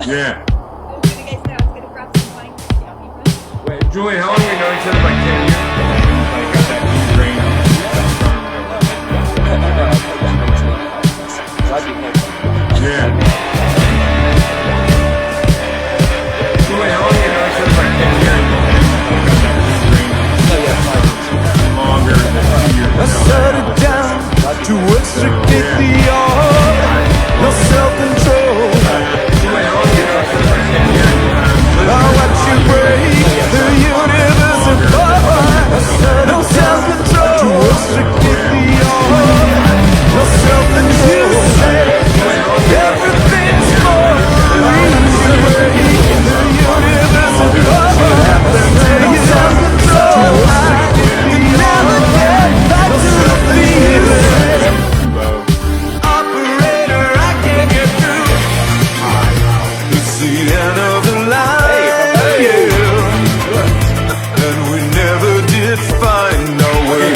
Yeah. I was gonna go say I was gonna grab some wine quickly, I'll be right. Wait, Julian, how long have we known each other? Like 10 years? Like, got that brain. Yeah. Julian, how long have we known each other? Like 10 years? Longer than 2 years. I shut it down to extricate the art. No self-control. Julian, how long have we known each other? Like 10 years. I watch you break the universe apart. No self-control to extricate the art. No self-control. Everything's more. I watch you break the universe apart. No self-control. You never get back to the feeling. Operator, I can't get through. It's the end of the line, yeah. And we never did find our way.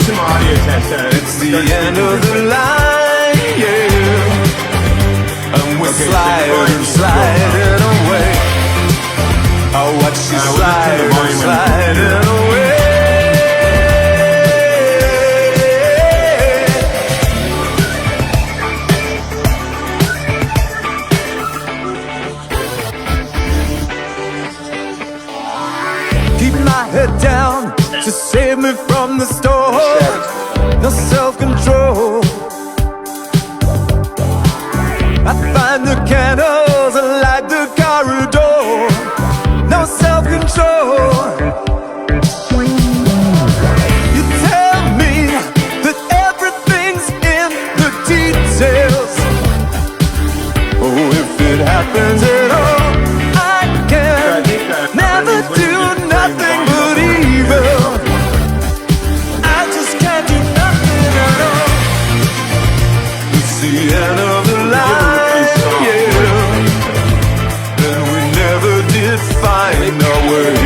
Some audio test. It's the end of the line, yeah. And we're sliding away. I watch you sliding away. Keep my head down to save me from the storm. No self-control. I find the candles, I light the corridor. No self-control. You tell me that everything's in the details. Oh, if it happens at all, I can never do nothing but evil. I just can't do nothing at all. It's the end of the line, yeah. And we never did find our way.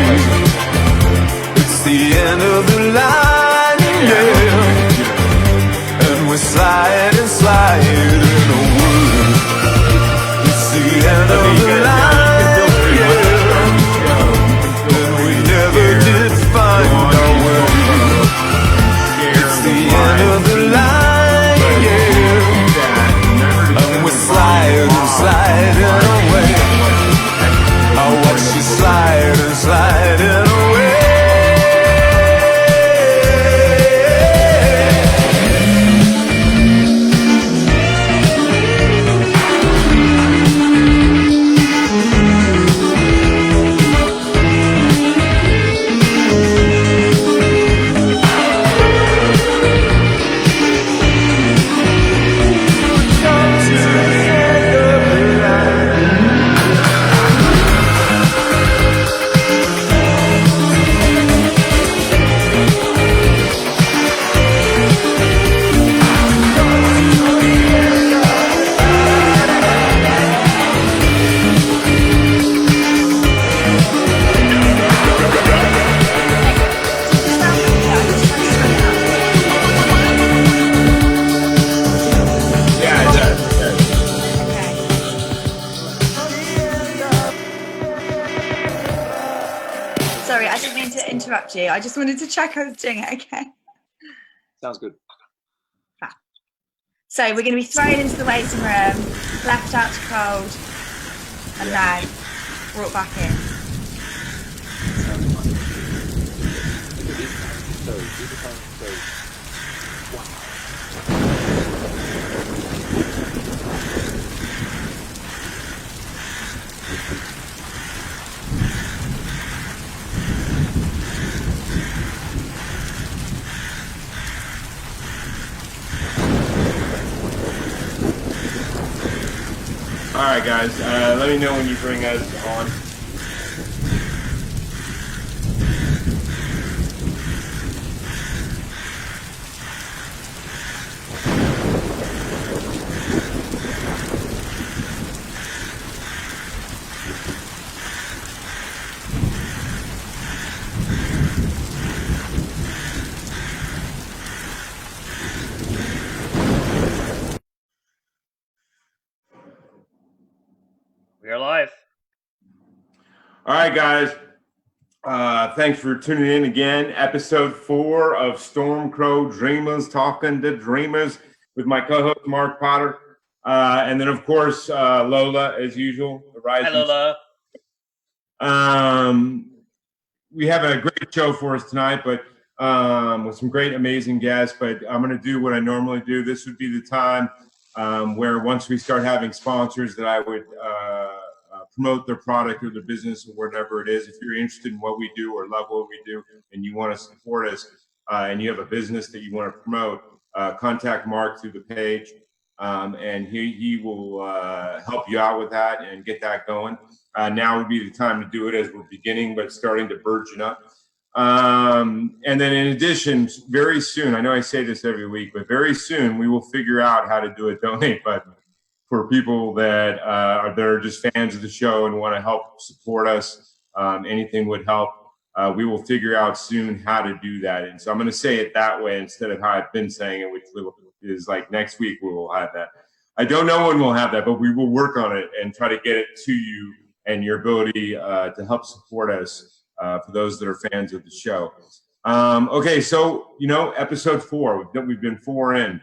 It's the end of the line, yeah. And we're sliding away. It's the end of the line, yeah. And we never did find our way. It's the end of the line, yeah. And we're sliding away. I watch you sliding away. Sorry, I didn't mean to interrupt you. I just wanted to check I was doing it okay. Sounds good. So we're going to be thrown into the waiting room, left out to cold, and then brought back in. All right, guys. Let me know when you bring us on. We are live. live. All right, guys. Thanks for tuning in again. Episode 4 of StormCrow Dreamers Talking to Dreamers with my co-host Mark Potter, and then of course Lola, as usual. The rising. Hi, Lola. We have a great show for us tonight, but with some great, amazing guests. But I'm going to do what I normally do. This would be the time where once we start having sponsors, that I would promote their product or their business or whatever it is. If you're interested in what we do or love what we do and you want to support us and you have a business that you want to promote, contact Mark through the page, and he will help you out with that and get that going. Now would be the time to do it as we're beginning, but starting to burgeon up. And then in addition, very soon, I know I say this every week, but very soon we will figure out how to do a donate button for people that are just fans of the show and want to help support us. Anything would help. We will figure out soon how to do that. And so I'm going to say it that way instead of how I've been saying it, which is like next week we will have that. I don't know when we'll have that, but we will work on it and try to get it to you and your ability to help support us for those that are fans of the show. Okay, so, episode 4, we've been 4 in.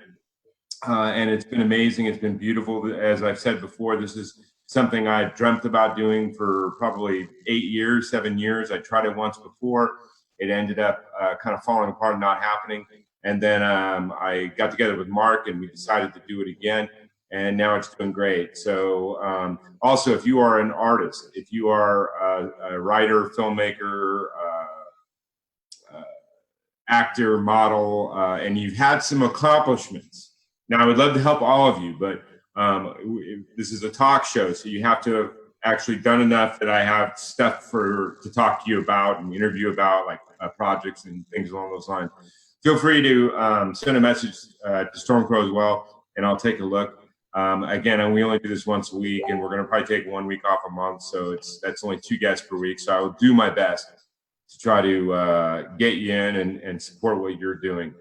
And it's been amazing. It's been beautiful. As I've said before, this is something I dreamt about doing for probably 7 years. I tried it once before. It ended up kind of falling apart and not happening. And then I got together with Mark and we decided to do it again. And now it's doing great. So also, if you are an artist, if you are a writer, filmmaker, actor, model, and you've had some accomplishments. Now, I would love to help all of you, but this is a talk show, so you have to have actually done enough that I have stuff to talk to you about and interview about, like projects and things along those lines. Feel free to send a message to StormCrow as well, and I'll take a look. Again, we only do this once a week, and we're going to probably take 1 week off a month, so that's only 2 guests per week. So I will do my best to try to get you in and support what you're doing.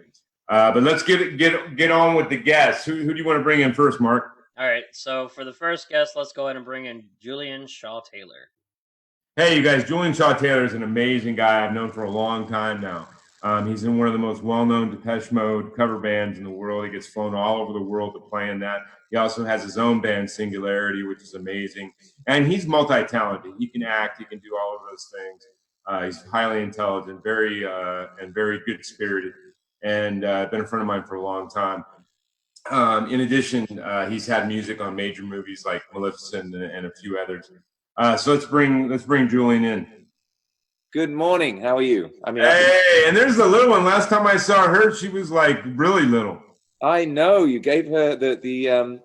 But let's get on with the guests. Who do you want to bring in first, Mark? All right, so for the first guest, let's go ahead and bring in Julian Shah-Taylor. Hey, you guys, Julian Shah-Taylor is an amazing guy I've known for a long time now. He's in one of the most well-known Depeche Mode cover bands in the world. He gets flown all over the world to play in that. He also has his own band, Singularity, which is amazing. And he's multi-talented. He can act. He can do all of those things. He's highly intelligent, very good-spirited, and been a friend of mine for a long time. In addition, he's had music on major movies like Maleficent and a few others. So let's bring Julian in. Good morning. How are you? Hey, and there's the little one. Last time I saw her, she was like really little. I know you gave her the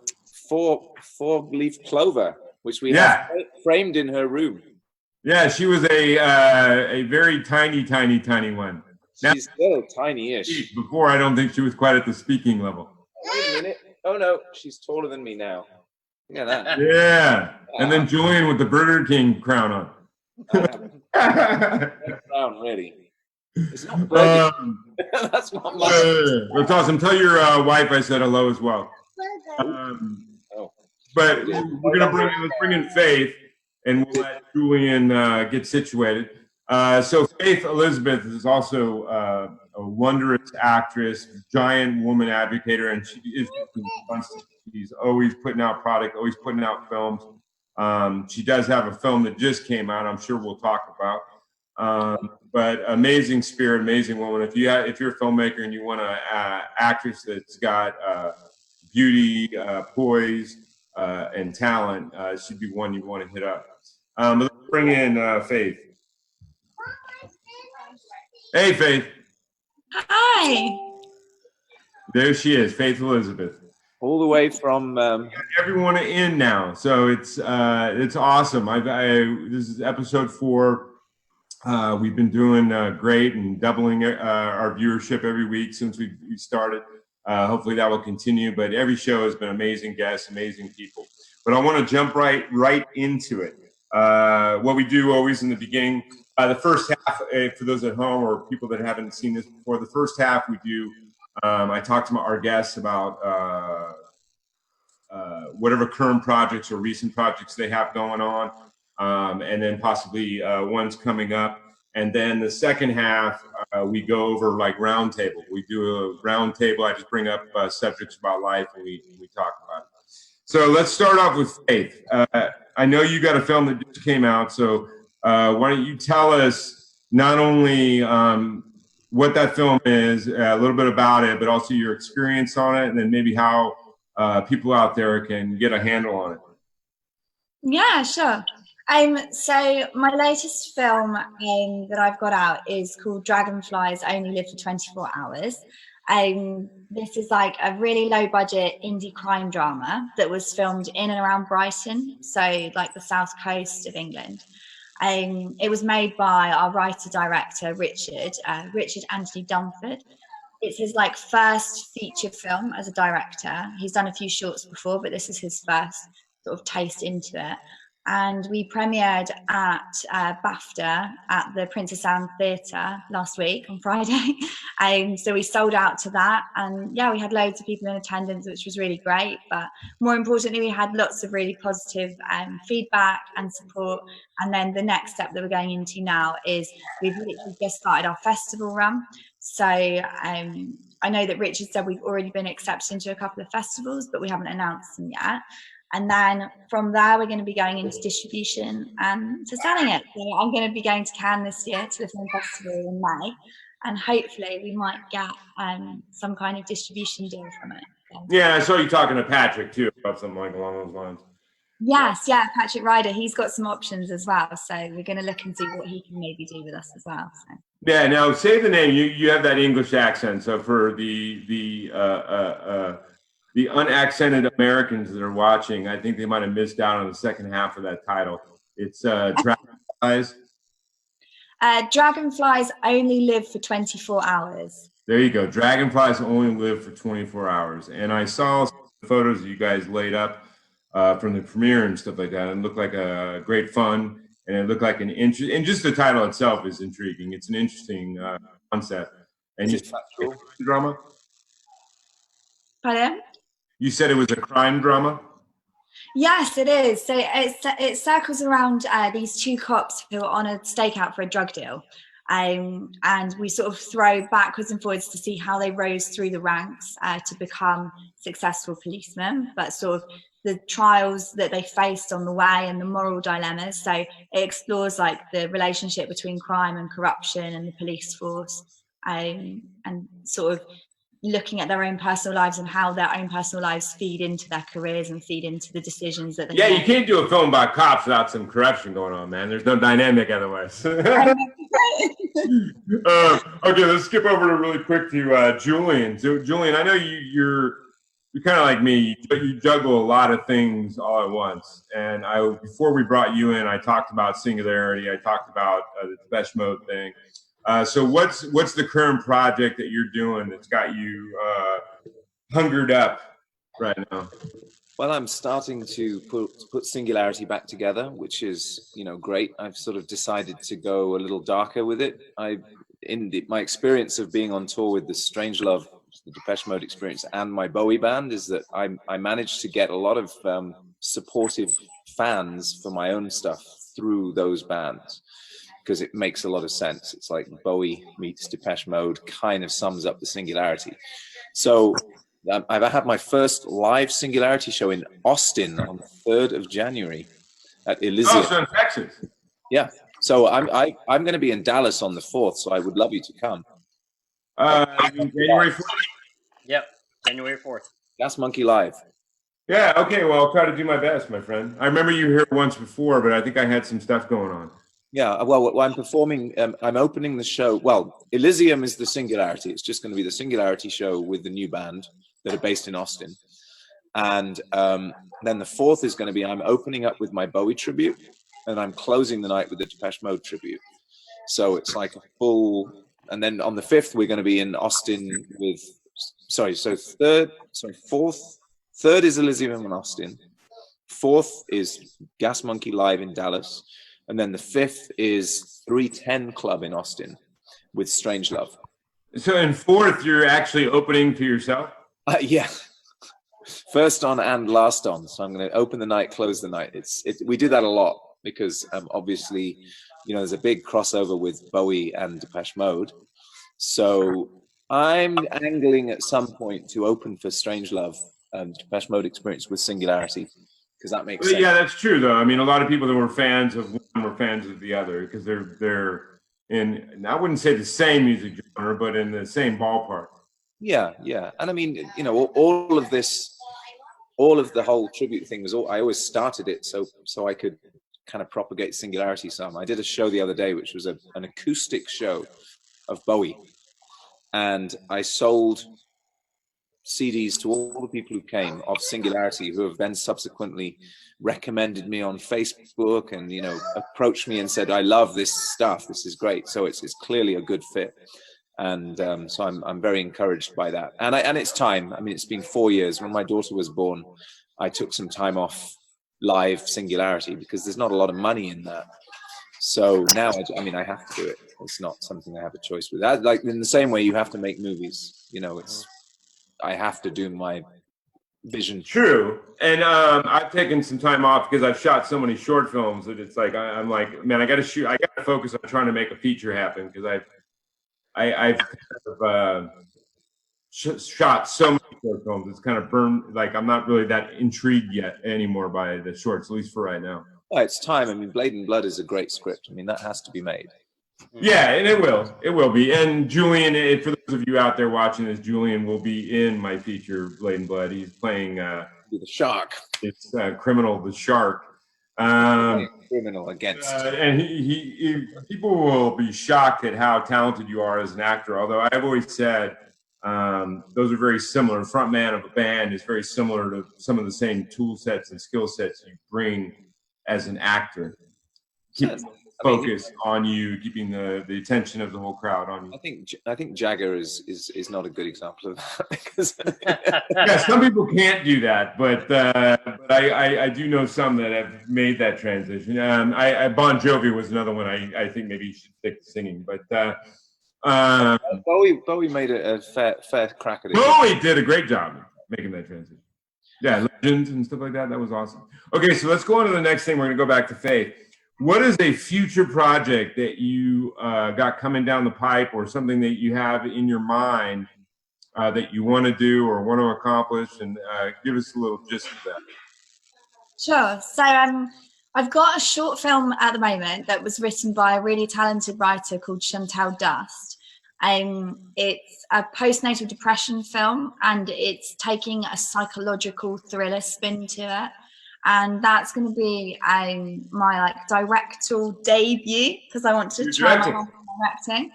four-leaf clover, which we have framed in her room. Yeah, she was a very tiny one. She's still tiny-ish. Before, I don't think she was quite at the speaking level. Wait a minute. Oh, no. She's taller than me now. Look at that. Yeah. And then Julian with the Burger King crown on. Crown ready. It's not Burger King. That's not my... That's awesome. Tell your wife I said hello as well. But we're going to let's bring in Faith, and we'll let Julian get situated. So Faith Elizabeth is also a wondrous actress, giant woman advocator, and she is constant. She's always putting out product, always putting out films. She does have a film that just came out. I'm sure we'll talk about. But amazing spirit, amazing woman. If you're a filmmaker and you want an actress that's got beauty, poise, and talent, she'd be one you want to hit up. Let's bring in Faith. Hey, Faith. Hi. There she is, Faith Elizabeth. All the way from... everyone in now, so it's awesome. This is episode 4. We've been doing great and doubling our viewership every week since we started. Hopefully that will continue, but every show has been amazing guests, amazing people. But I want to jump right into it. What we do always in the beginning, the first half, for those at home or people that haven't seen this before, the first half we do, I talk to our guests about whatever current projects or recent projects they have going on, and then possibly ones coming up. And then the second half, we go over like roundtable. We do a roundtable. I just bring up subjects about life, and we talk about it. So let's start off with Faith. I know you got a film that just came out, so why don't you tell us not only what that film is, a little bit about it, but also your experience on it, and then maybe how people out there can get a handle on it. Yeah, sure. So my latest film that I've got out is called Dragonflies Only Live for 24 Hours. This is like a really low budget indie crime drama that was filmed in and around Brighton, so like the south coast of England. It was made by our writer-director, Richard Anthony Dunford. It's his like first feature film as a director. He's done a few shorts before, but this is his first sort of taste into it. And we premiered at BAFTA at the Princess Anne Theatre last week on Friday. So we sold out to that. And yeah, we had loads of people in attendance, which was really great. But more importantly, we had lots of really positive feedback and support. And then the next step that we're going into now is we've literally just started our festival run. So I know that Richard said we've already been accepted into a couple of festivals, but we haven't announced them yet. And then from there, we're going to be going into distribution and to selling it. So I'm going to be going to Cannes this year to the film festival in May, and hopefully we might get some kind of distribution deal from it. Yeah, I saw you talking to Patrick too about something like along those lines. Yes, yeah, Patrick Ryder, he's got some options as well. So we're going to look and see what he can maybe do with us as well. So. Yeah, now say the name. You have that English accent. So for the unaccented Americans that are watching, I think they might have missed out on the second half of that title. It's Dragonflies. Dragonflies Only Live for 24 Hours. There you go. Dragonflies Only Live for 24 Hours. And I saw some photos you guys laid up from the premiere and stuff like that. It looked like a great fun, and it looked like and just the title itself is intriguing. It's an interesting concept. And just drama. Pardon? You said it was a crime drama? Yes, it is. So it circles around these two cops who are on a stakeout for a drug deal. And we sort of throw backwards and forwards to see how they rose through the ranks to become successful policemen, but sort of the trials that they faced on the way and the moral dilemmas. So it explores like the relationship between crime and corruption and the police force, and sort of looking at their own personal lives and how their own personal lives feed into their careers and feed into the decisions that they make. You can't do a film about cops without some corruption going on, man. There's no dynamic otherwise. Okay, let's skip over really quick to Julian. So, Julian, I know you're kind of like me. You juggle a lot of things all at once. And before we brought you in, I talked about Singularity. I talked about the Depeche Mode thing. So what's the current project that you're doing that's got you hungered up right now? Well, I'm starting to put Singularity back together, which is, great. I've sort of decided to go a little darker with it. My experience of being on tour with the Strange Love, the Depeche Mode experience, and my Bowie band is that I managed to get a lot of supportive fans for my own stuff through those bands, because it makes a lot of sense. It's like Bowie meets Depeche Mode kind of sums up the Singularity. So I've had my first live Singularity show in Austin on 3rd of January at Elysium. Oh, so in Texas. Yeah. So I'm going to be in Dallas on the 4th, so I would love you to come. January 4th? Yep, January 4th. Gas Monkey Live. Yeah, okay, well, I'll try to do my best, my friend. I remember you here once before, but I think I had some stuff going on. Yeah, well, I'm performing, I'm opening the show. Well, Elysium is the Singularity. It's just going to be the Singularity show with the new band that are based in Austin. And then the 4th is going to be, I'm opening up with my Bowie tribute, and I'm closing the night with the Depeche Mode tribute. So it's like a full, and then on the 5th, we're going to be in Austin with, third is Elysium in Austin. 4th is Gas Monkey Live in Dallas. And then the 5th is 310 Club in Austin with Strange Love. So in 4th, you're actually opening to yourself? Yeah. First on and last on. So I'm going to open the night, close the night. We do that a lot because obviously, you know, there's a big crossover with Bowie and Depeche Mode. So I'm angling at some point to open for Strange Love and Depeche Mode Experience with Singularity, because that makes sense. Yeah, that's true though. I mean, a lot of people that were fans of one were fans of the other because they're in, I wouldn't say the same music genre, but in the same ballpark. Yeah, yeah. And I mean, you know, all of this, all of the whole tribute thing was I always started it so I could kind of propagate Singularity some. I did a show the other day, which was an acoustic show of Bowie. And I sold CDs to all the people who came of Singularity, who have then subsequently recommended me on Facebook and, you know, approached me and said, I love this stuff. This is great. So it's clearly a good fit. And so I'm very encouraged by that. And it's time. I mean, it's been 4 years. When my daughter was born, I took some time off live Singularity because there's not a lot of money in that. So now, I mean, I have to do it. It's not something I have a choice with. Like in the same way you have to make movies, you know, I have to do my vision. True. And I've taken some time off because I've shot so many short films that it's like, I'm like, man, I got to focus on trying to make a feature happen because I've shot so many short films. It's kind of burned. Like I'm not really that intrigued yet anymore by the shorts, at least for right now. Oh, it's time. I mean, Blade and Blood is a great script. I mean, that has to be made. Yeah, and it will be. And Julian, for those of you out there watching this, Julian will be in my feature Blade and Blood. He's playing the shark. It's Criminal the Shark. Criminal against. And he people will be shocked at how talented you are as an actor. Although I've always said those are very similar. Front man of a band is very similar to some of the same tool sets and skill sets you bring as an actor. Keep focus on you, keeping the attention of the whole crowd on you. I think Jagger is not a good example of that because yeah, some people can't do that, but I do know some that have made that transition. Bon Jovi was another one. I think maybe you should stick to singing, but Bowie made a fair crack at it. Bowie did a great job making that transition. Yeah, Legends and stuff like that. That was awesome. Okay, so let's go on to the next thing. We're going to go back to Faith. What is a future project that you got coming down the pipe, or something that you have in your mind that you want to do or want to accomplish? And give us a little gist of that. Sure. So I've got a short film at the moment that was written by a really talented writer called Chantal Dust. It's a postnatal depression film, and it's taking a psychological thriller spin to it. And that's going to be my directorial debut, because I want to try my hand at directing.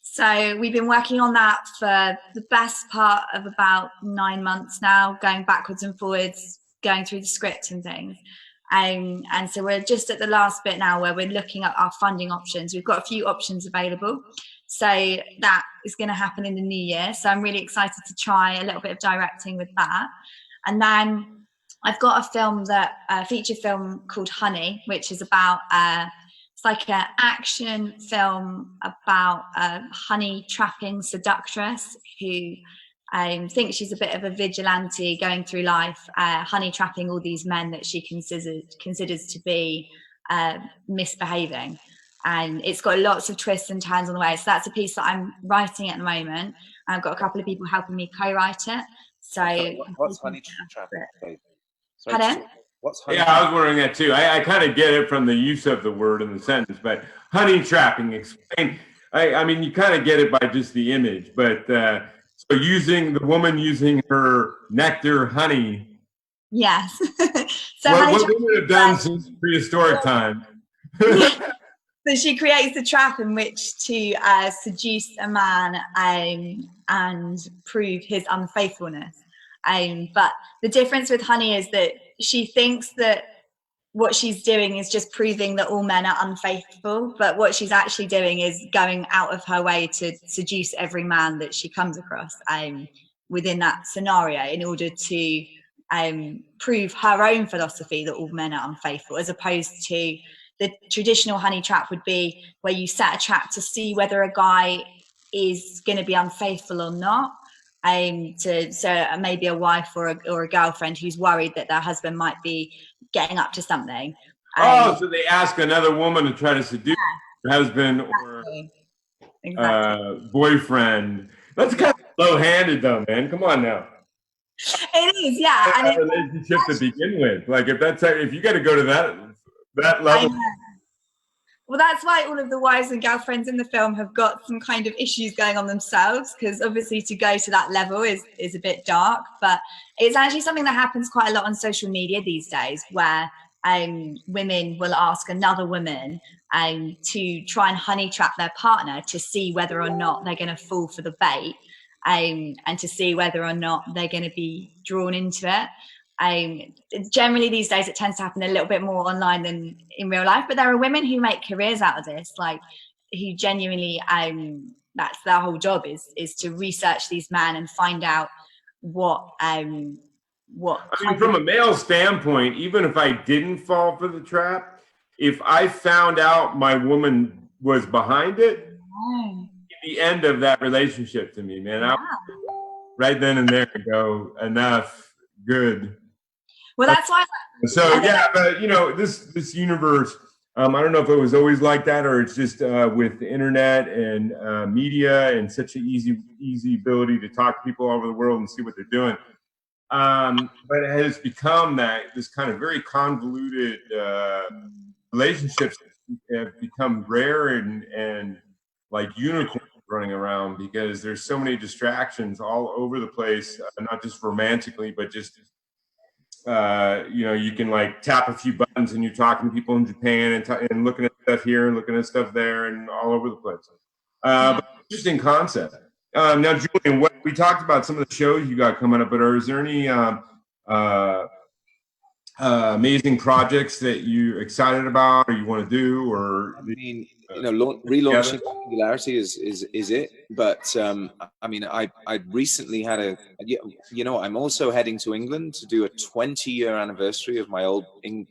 So we've been working on that for the best part of about 9 months now, going backwards and forwards, going through the script and things. And so we're just at the last bit now where we're looking at our funding options. We've got a few options available. So that is going to happen in the new year. So I'm really excited to try a little bit of directing with that. And then I've got a feature film called Honey, which is about, it's like an action film about a honey trapping seductress who thinks she's a bit of a vigilante going through life, honey trapping all these men that she considers to be misbehaving. And it's got lots of twists and turns on the way. So that's a piece that I'm writing at the moment. I've got a couple of people helping me co-write it. So what's honey trapping? Pardon? Yeah, I was wondering that too. I kind of get it from the use of the word in the sentence, but honey trapping, explain. I mean, you kind of get it by just the image, but so using the woman using her nectar honey. Yes. So what would it have done since prehistoric time? So she creates a trap in which to seduce a man and prove his unfaithfulness. But the difference with Honey is that she thinks that what she's doing is just proving that all men are unfaithful, but what she's actually doing is going out of her way to seduce every man that she comes across within that scenario in order to prove her own philosophy that all men are unfaithful, as opposed to the traditional honey trap would be where you set a trap to see whether a guy is going to be unfaithful or not. So maybe a wife or a girlfriend who's worried that their husband might be getting up to something. So they ask another woman to try to seduce her husband or boyfriend. That's kind of low-handed, though, man. Come on now. It is, yeah. And a relationship to begin with. Like if you got to go to that level. Well, that's why all of the wives and girlfriends in the film have got some kind of issues going on themselves, because obviously to go to that level is a bit dark. But it's actually something that happens quite a lot on social media these days, where women will ask another woman to try and honey trap their partner to see whether or not they're going to fall for the bait, and to see whether or not they're going to be drawn into it. Generally these days it tends to happen a little bit more online than in real life, but there are women who make careers out of this, like who genuinely that's their whole job is to research these men and find out what I mean, from a male standpoint, even if I didn't fall for the trap, if I found out my woman was behind it, the end of that relationship to me, man. I right then and there go, enough, good. Well, that's why. So yeah, but you know, this universe, I don't know if it was always like that, or it's just with the internet and media and such an easy ability to talk to people all over the world and see what they're doing. But it has become this kind of very convoluted relationships have become rare and like unicorns running around, because there's so many distractions all over the place, not just romantically, but just you know, you can like tap a few buttons and you're talking to people in Japan and looking at stuff here and looking at stuff there and all over the place. But interesting concept. Now, Julian, we talked about some of the shows you got coming up, but is there any amazing projects that you're excited about or you want to do? Or I mean, you know, relaunching Singularity is it, but I mean, I recently had you know, I'm also heading to England to do a 20-year anniversary of my old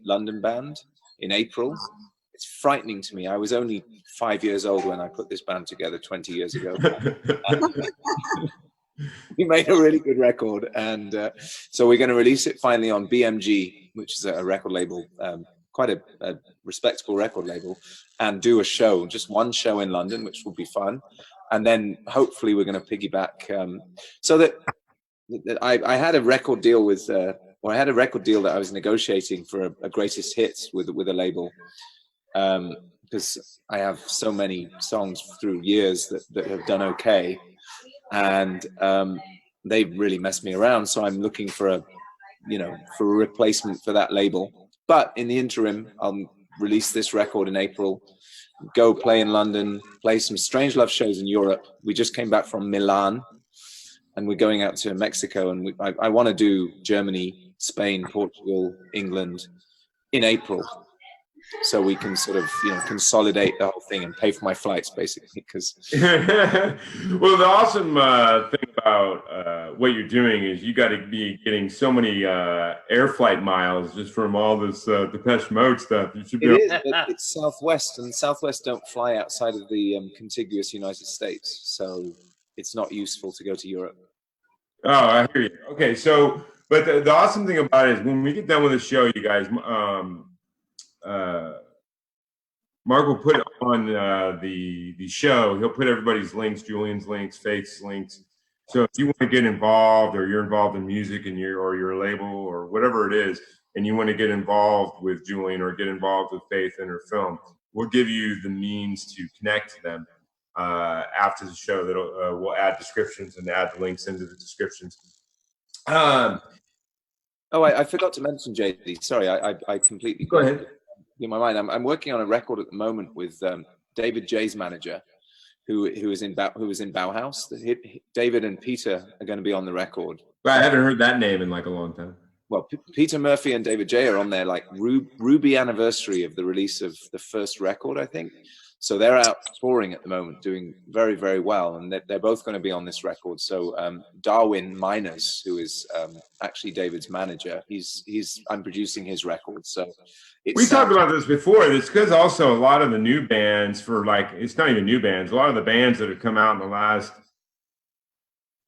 London band in April. It's frightening to me. I was only 5 years old when I put this band together 20 years ago. We made a really good record, and so we're going to release it finally on BMG, which is a record label, quite a respectable record label, and do a show, just one show in London, which will be fun. And then hopefully we're going to piggyback, so that I had a record deal with, or I had a record deal that I was negotiating for a greatest hits with a label, because I have so many songs through years that have done okay, and they really messed me around. So I'm looking for a replacement for that label. But in the interim, I'll release this record in April, go play in London, play some Strange Love shows in Europe. We just came back from Milan, and we're going out to Mexico, and I want to do Germany, Spain, Portugal, England in April, so we can sort of, you know, consolidate the whole thing and pay for my flights, basically. Because well, the awesome thing about what you're doing is you got to be getting so many air flight miles just from all this Depeche Mode stuff. You should be. It's Southwest, and Southwest don't fly outside of the contiguous United States, so it's not useful to go to Europe. Oh, I hear you. Okay, so but the awesome thing about it is when we get done with the show, you guys, Mark will put on the show. He'll put everybody's links, Julian's links, Faith's links. So if you want to get involved, or you're involved in music and your label or whatever it is, and you want to get involved with Julian or get involved with Faith and her film, we'll give you the means to connect to them after the show. That we'll add descriptions and add the links into the descriptions. Oh, I forgot to mention, JD. Sorry, I completely go ahead. In my mind, I'm working on a record at the moment with David J's manager, who was in Bauhaus. David and Peter are going to be on the record. Well, I haven't heard that name in like a long time. Well, Peter Murphy and David J are on their like Ruby anniversary of the release of the first record, I think. So they're out touring at the moment, doing very, very well, and they're both going to be on this record. So Darwin Miners, who is actually David's manager, I'm producing his record. So we talked about this before. It's because also a lot of the new bands, it's not even new bands, a lot of the bands that have come out in the last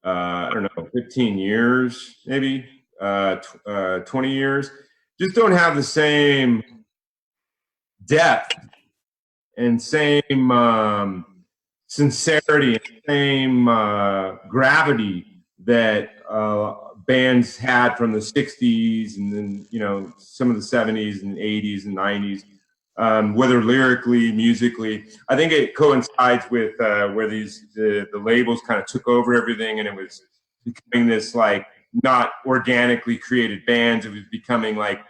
I don't know, 15 years, maybe 20 years, just don't have the same depth and same sincerity and same gravity that bands had from the 60s and then, you know, some of the 70s and 80s and 90s, whether lyrically, musically. I think it coincides with where the labels kind of took over everything, and it was becoming this like not organically created bands. It was becoming like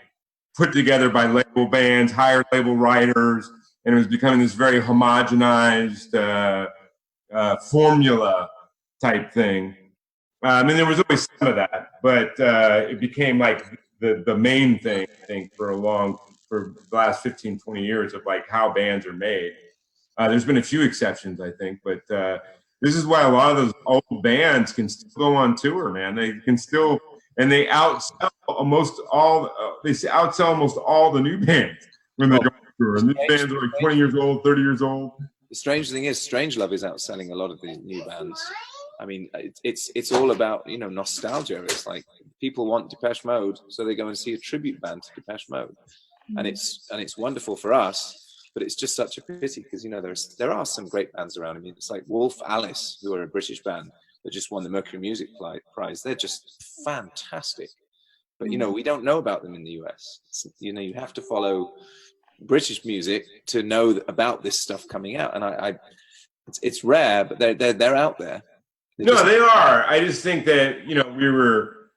put together by label bands, higher label writers, and it was becoming this very homogenized formula type thing. And there was always some of that, but it became like the main thing, I think, for the last 15, 20 years of like how bands are made. There's been a few exceptions, I think, but this is why a lot of those old bands can still go on tour, man. They can still, and they outsell almost all the new bands when they go on tour. And these bands are like 20 years old, 30 years old. The strange thing is, Strange Love is outselling a lot of the new bands. I mean, it's all about, you know, nostalgia. It's like people want Depeche Mode, so they go and see a tribute band to Depeche Mode, and it's wonderful for us. But it's just such a pity because, you know, there are some great bands around. I mean, it's like Wolf Alice, who are a British band that just won the Mercury Music Prize. They're just fantastic. But, you know, we don't know about them in the US. You know, you have to follow British music to know about this stuff coming out. And it's rare, but they're out there. No, they are. I just think that, you know, we were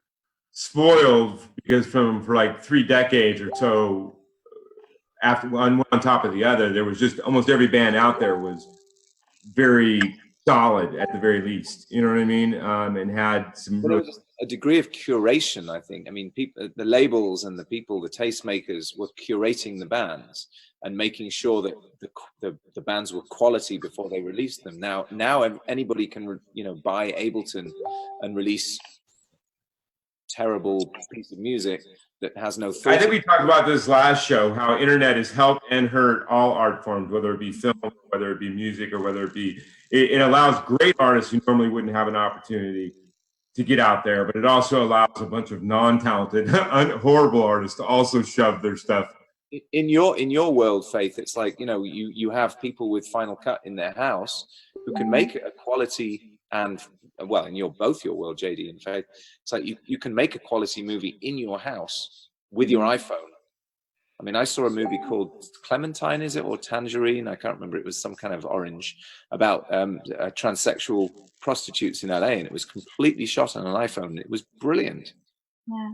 spoiled because for like 3 decades or so, after one on top of the other, there was just almost every band out there was very solid at the very least. You know what I mean? And had some. But there was a degree of curation, I think. I mean, people, the labels and the people, the tastemakers, were curating the bands and making sure that the bands were quality before they released them. Now anybody can, you know, buy Ableton and release terrible piece of music that has no thought. I think we talked about this last show, how internet has helped and hurt all art forms, whether it be film, whether it be music, or whether it be, it allows great artists who normally wouldn't have an opportunity to get out there, but it also allows a bunch of non-talented, horrible artists to also shove their stuff. In your world, Faith, it's like, you know, you have people with Final Cut in their house who can make a quality, and well, in both your world, JD and Faith, it's like you can make a quality movie in your house with your iPhone. I mean, I saw a movie called Clementine, is it, or Tangerine? I can't remember. It was some kind of orange about transsexual prostitutes in LA, and it was completely shot on an iPhone. It was brilliant. Yeah.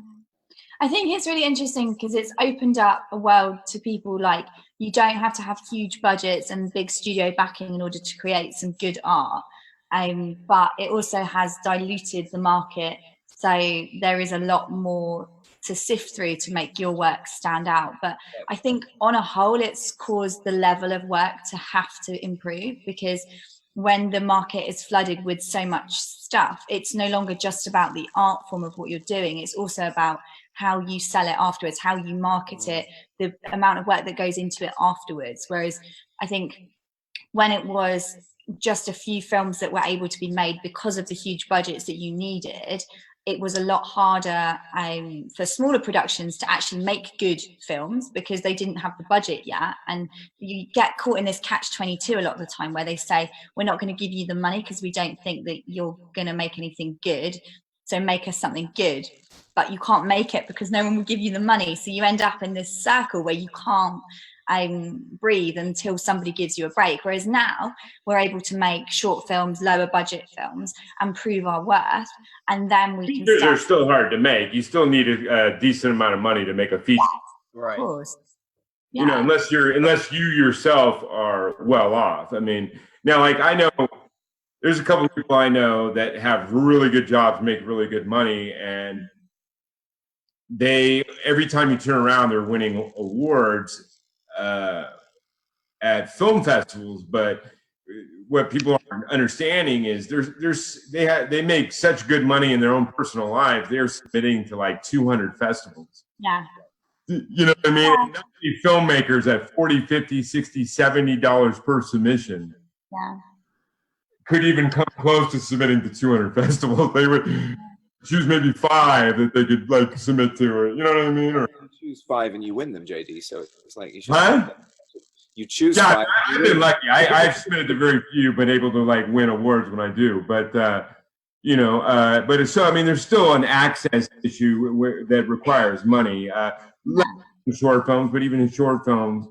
I think it's really interesting because it's opened up a world to people. Like, you don't have to have huge budgets and big studio backing in order to create some good art. But it also has diluted the market. So there is a lot more to sift through to make your work stand out. But I think on a whole, it's caused the level of work to have to improve, because when the market is flooded with so much stuff, it's no longer just about the art form of what you're doing. It's also about how you sell it afterwards, how you market it, the amount of work that goes into it afterwards. Whereas I think when it was just a few films that were able to be made because of the huge budgets that you needed, it was a lot harder for smaller productions to actually make good films because they didn't have the budget yet. And you get caught in this catch-22 a lot of the time where they say, we're not going to give you the money because we don't think that you're going to make anything good, so make us something good. But you can't make it because no one will give you the money. So you end up in this circle where you can't breathe until somebody gives you a break. Whereas now we're able to make short films, lower budget films, and prove our worth. And then we can. Features are still hard to make. You still need a decent amount of money to make a feature. Right. Of course. Yeah. You know, unless you yourself are well off. I mean, now, like, I know there's a couple of people I know that have really good jobs, make really good money, and every time you turn around, they're winning awards at film festivals. But what people aren't understanding is they make such good money in their own personal lives. They're submitting to like 200 festivals. Yeah. You know what I mean? Yeah. And not many filmmakers at $40, $50, $60, $70 per submission. Yeah. could even come close to submitting to 200 festivals. They would choose maybe 5 that they could like submit to it. You know what I mean? Or, You choose 5 and you win them, JD. So it's like you should. huh? You choose Yeah, 5. I've been lucky. I've submitted to very few, been able to like win awards when I do. But you know, but it's so. I mean, there's still an access issue that requires money. In short films, but even in short films,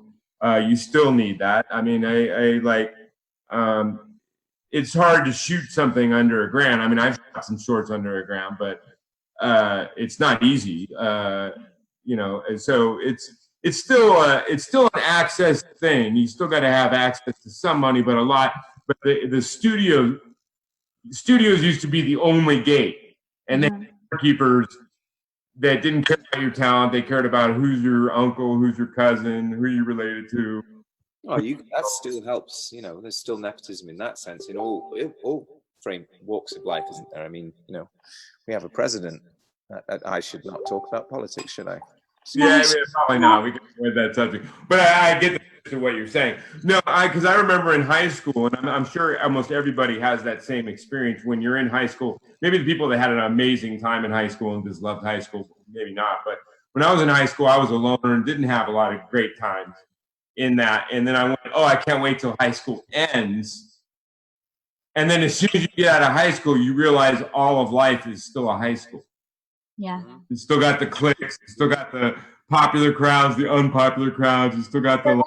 you still need that. I mean, I like. It's hard to shoot something under $1,000. I mean, I've shot some shorts under $1,000, but it's not easy. You know, and so it's still an access thing. You still got to have access to some money, but a lot. But the studios used to be the only gate, and then keepers that didn't care about your talent. They cared about who's your uncle, who's your cousin, who you're related to. Oh, that still helps. You know, there's still nepotism in that sense in all frame walks of life, isn't there? I mean, you know, we have a president. I should not talk about politics, should I? Yeah, probably not. We can avoid that subject. But I get to what you're saying. No, because I remember in high school, and I'm sure almost everybody has that same experience when you're in high school. Maybe the people that had an amazing time in high school and just loved high school, maybe not. But when I was in high school, I was a loner and didn't have a lot of great times in that. And then I went, oh, I can't wait till high school ends. And then as soon as you get out of high school, you realize all of life is still a high school. Yeah. You still got the cliques, you still got the popular crowds, the unpopular crowds, you still got the...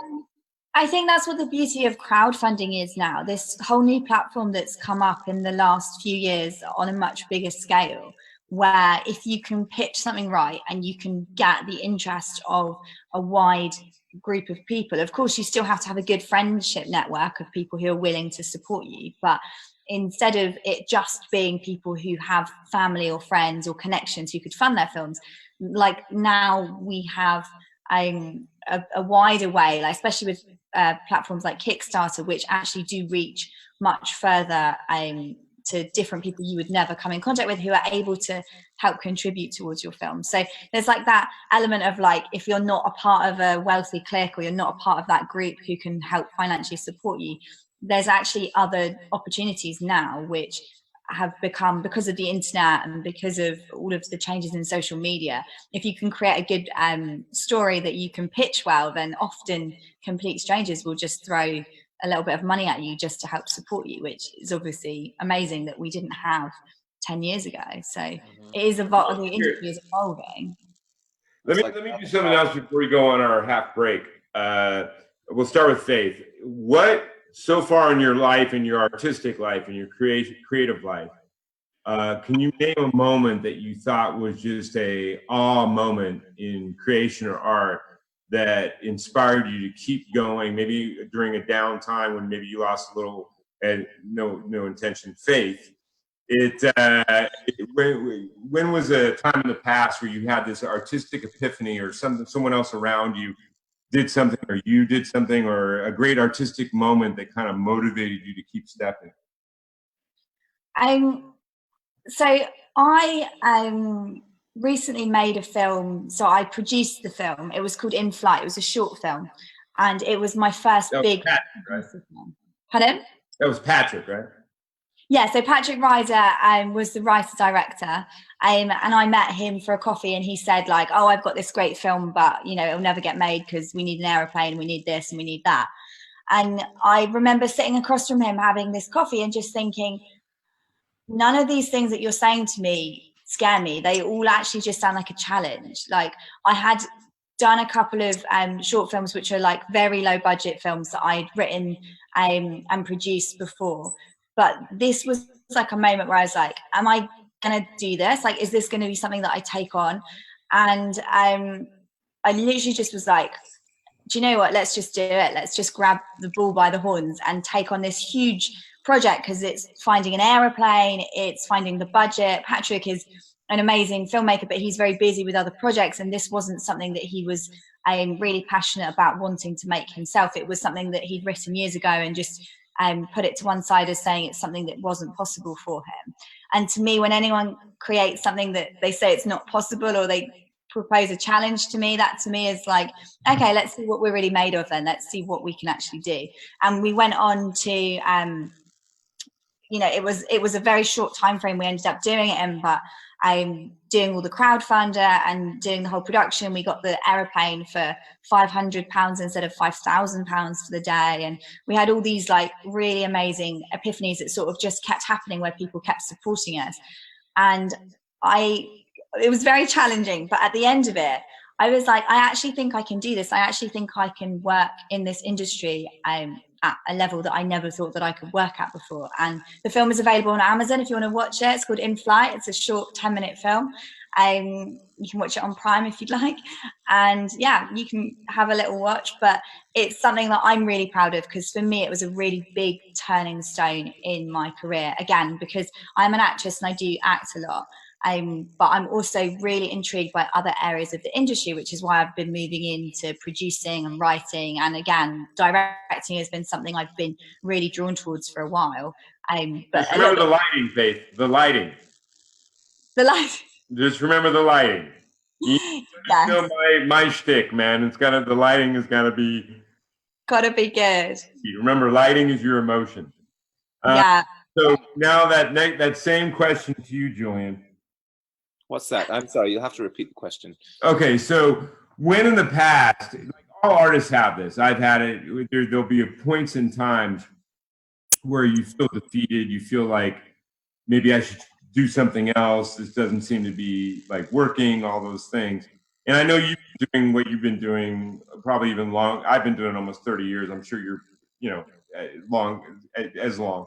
I think that's what the beauty of crowdfunding is now. This whole new platform that's come up in the last few years on a much bigger scale, where if you can pitch something right and you can get the interest of a wide group of people, of course you still have to have a good friendship network of people who are willing to support you, but instead of it just being people who have family or friends or connections who could fund their films, like now we have a wider way, like especially with platforms like Kickstarter, which actually do reach much further to different people you would never come in contact with, who are able to help contribute towards your film. So there's like that element of like, if you're not a part of a wealthy clique or you're not a part of that group who can help financially support you, there's actually other opportunities now which have become, because of the internet and because of all of the changes in social media, if you can create a good story that you can pitch well, then often complete strangers will just throw a little bit of money at you just to help support you, which is obviously amazing that we didn't have 10 years ago. So it is the industry is evolving. Let me do something else before we go on our half break. We'll start with Faith. What so far in your life, in your artistic life, in your creative life, can you name a moment that you thought was just a awe moment in creation or art that inspired you to keep going, maybe during a downtime when maybe you lost a little, and no intention, faith? When was a time in the past where you had this artistic epiphany, or someone else around you did something, or you did something, or a great artistic moment that kind of motivated you to keep stepping? So I recently made a film. So I produced the film. It was called In Flight. It was a short film, and it was my first big. Patrick, right? Pardon? That was Patrick, right? Yeah, so Patrick Ryder was the writer-director, and I met him for a coffee, and he said like, oh, I've got this great film, but you know, it'll never get made because we need an aeroplane, we need this and we need that. And I remember sitting across from him having this coffee and just thinking, none of these things that you're saying to me scare me. They all actually just sound like a challenge. Like, I had done a couple of short films which are like very low budget films that I'd written and produced before. But this was like a moment where I was like, am I going to do this? Like, is this going to be something that I take on? And I literally just was like, do you know what? Let's just do it. Let's just grab the bull by the horns and take on this huge project, because it's finding an aeroplane, it's finding the budget. Patrick is an amazing filmmaker, but he's very busy with other projects. And this wasn't something that he was really passionate about wanting to make himself. It was something that he'd written years ago and just put it to one side as saying it's something that wasn't possible for him. And to me, when anyone creates something that they say it's not possible, or they propose a challenge to me, that to me is like, okay, let's see what we're really made of then. Let's see what we can actually do. And we went on to you know, it was a very short time frame we ended up doing it in, but I'm doing all the crowdfunder and doing the whole production. We got the aeroplane for £500 instead of £5,000 for the day, and we had all these like really amazing epiphanies that sort of just kept happening where people kept supporting us. And it was very challenging, but at the end of it, I was like, I actually think I can do this. I actually think I can work in this industry at a level that I never thought that I could work at before. And the film is available on Amazon if you want to watch it. It's called In Flight. It's a short 10-minute film. You can watch it on Prime if you'd like. And yeah, you can have a little watch, but it's something that I'm really proud of, because for me, it was a really big turning stone in my career. Again, because I'm an actress and I do act a lot. But I'm also really intrigued by other areas of the industry, which is why I've been moving into producing and writing. And again, directing has been something I've been really drawn towards for a while. But just remember the lighting, Faith. The lighting. The light. Just remember the lighting. You Yes. know my shtick, man. It's the lighting has gotta be good. Remember, lighting is your emotion. Yeah. So now that same question to you, Julian. What's that? I'm sorry, you'll have to repeat the question. Okay, so when in the past, like all artists have this, I've had it, there'll be points in time where you feel defeated, you feel like maybe I should do something else, this doesn't seem to be like working, all those things. And I know you've been doing what you've been doing probably even long. I've been doing almost 30 years. I'm sure you're, as long.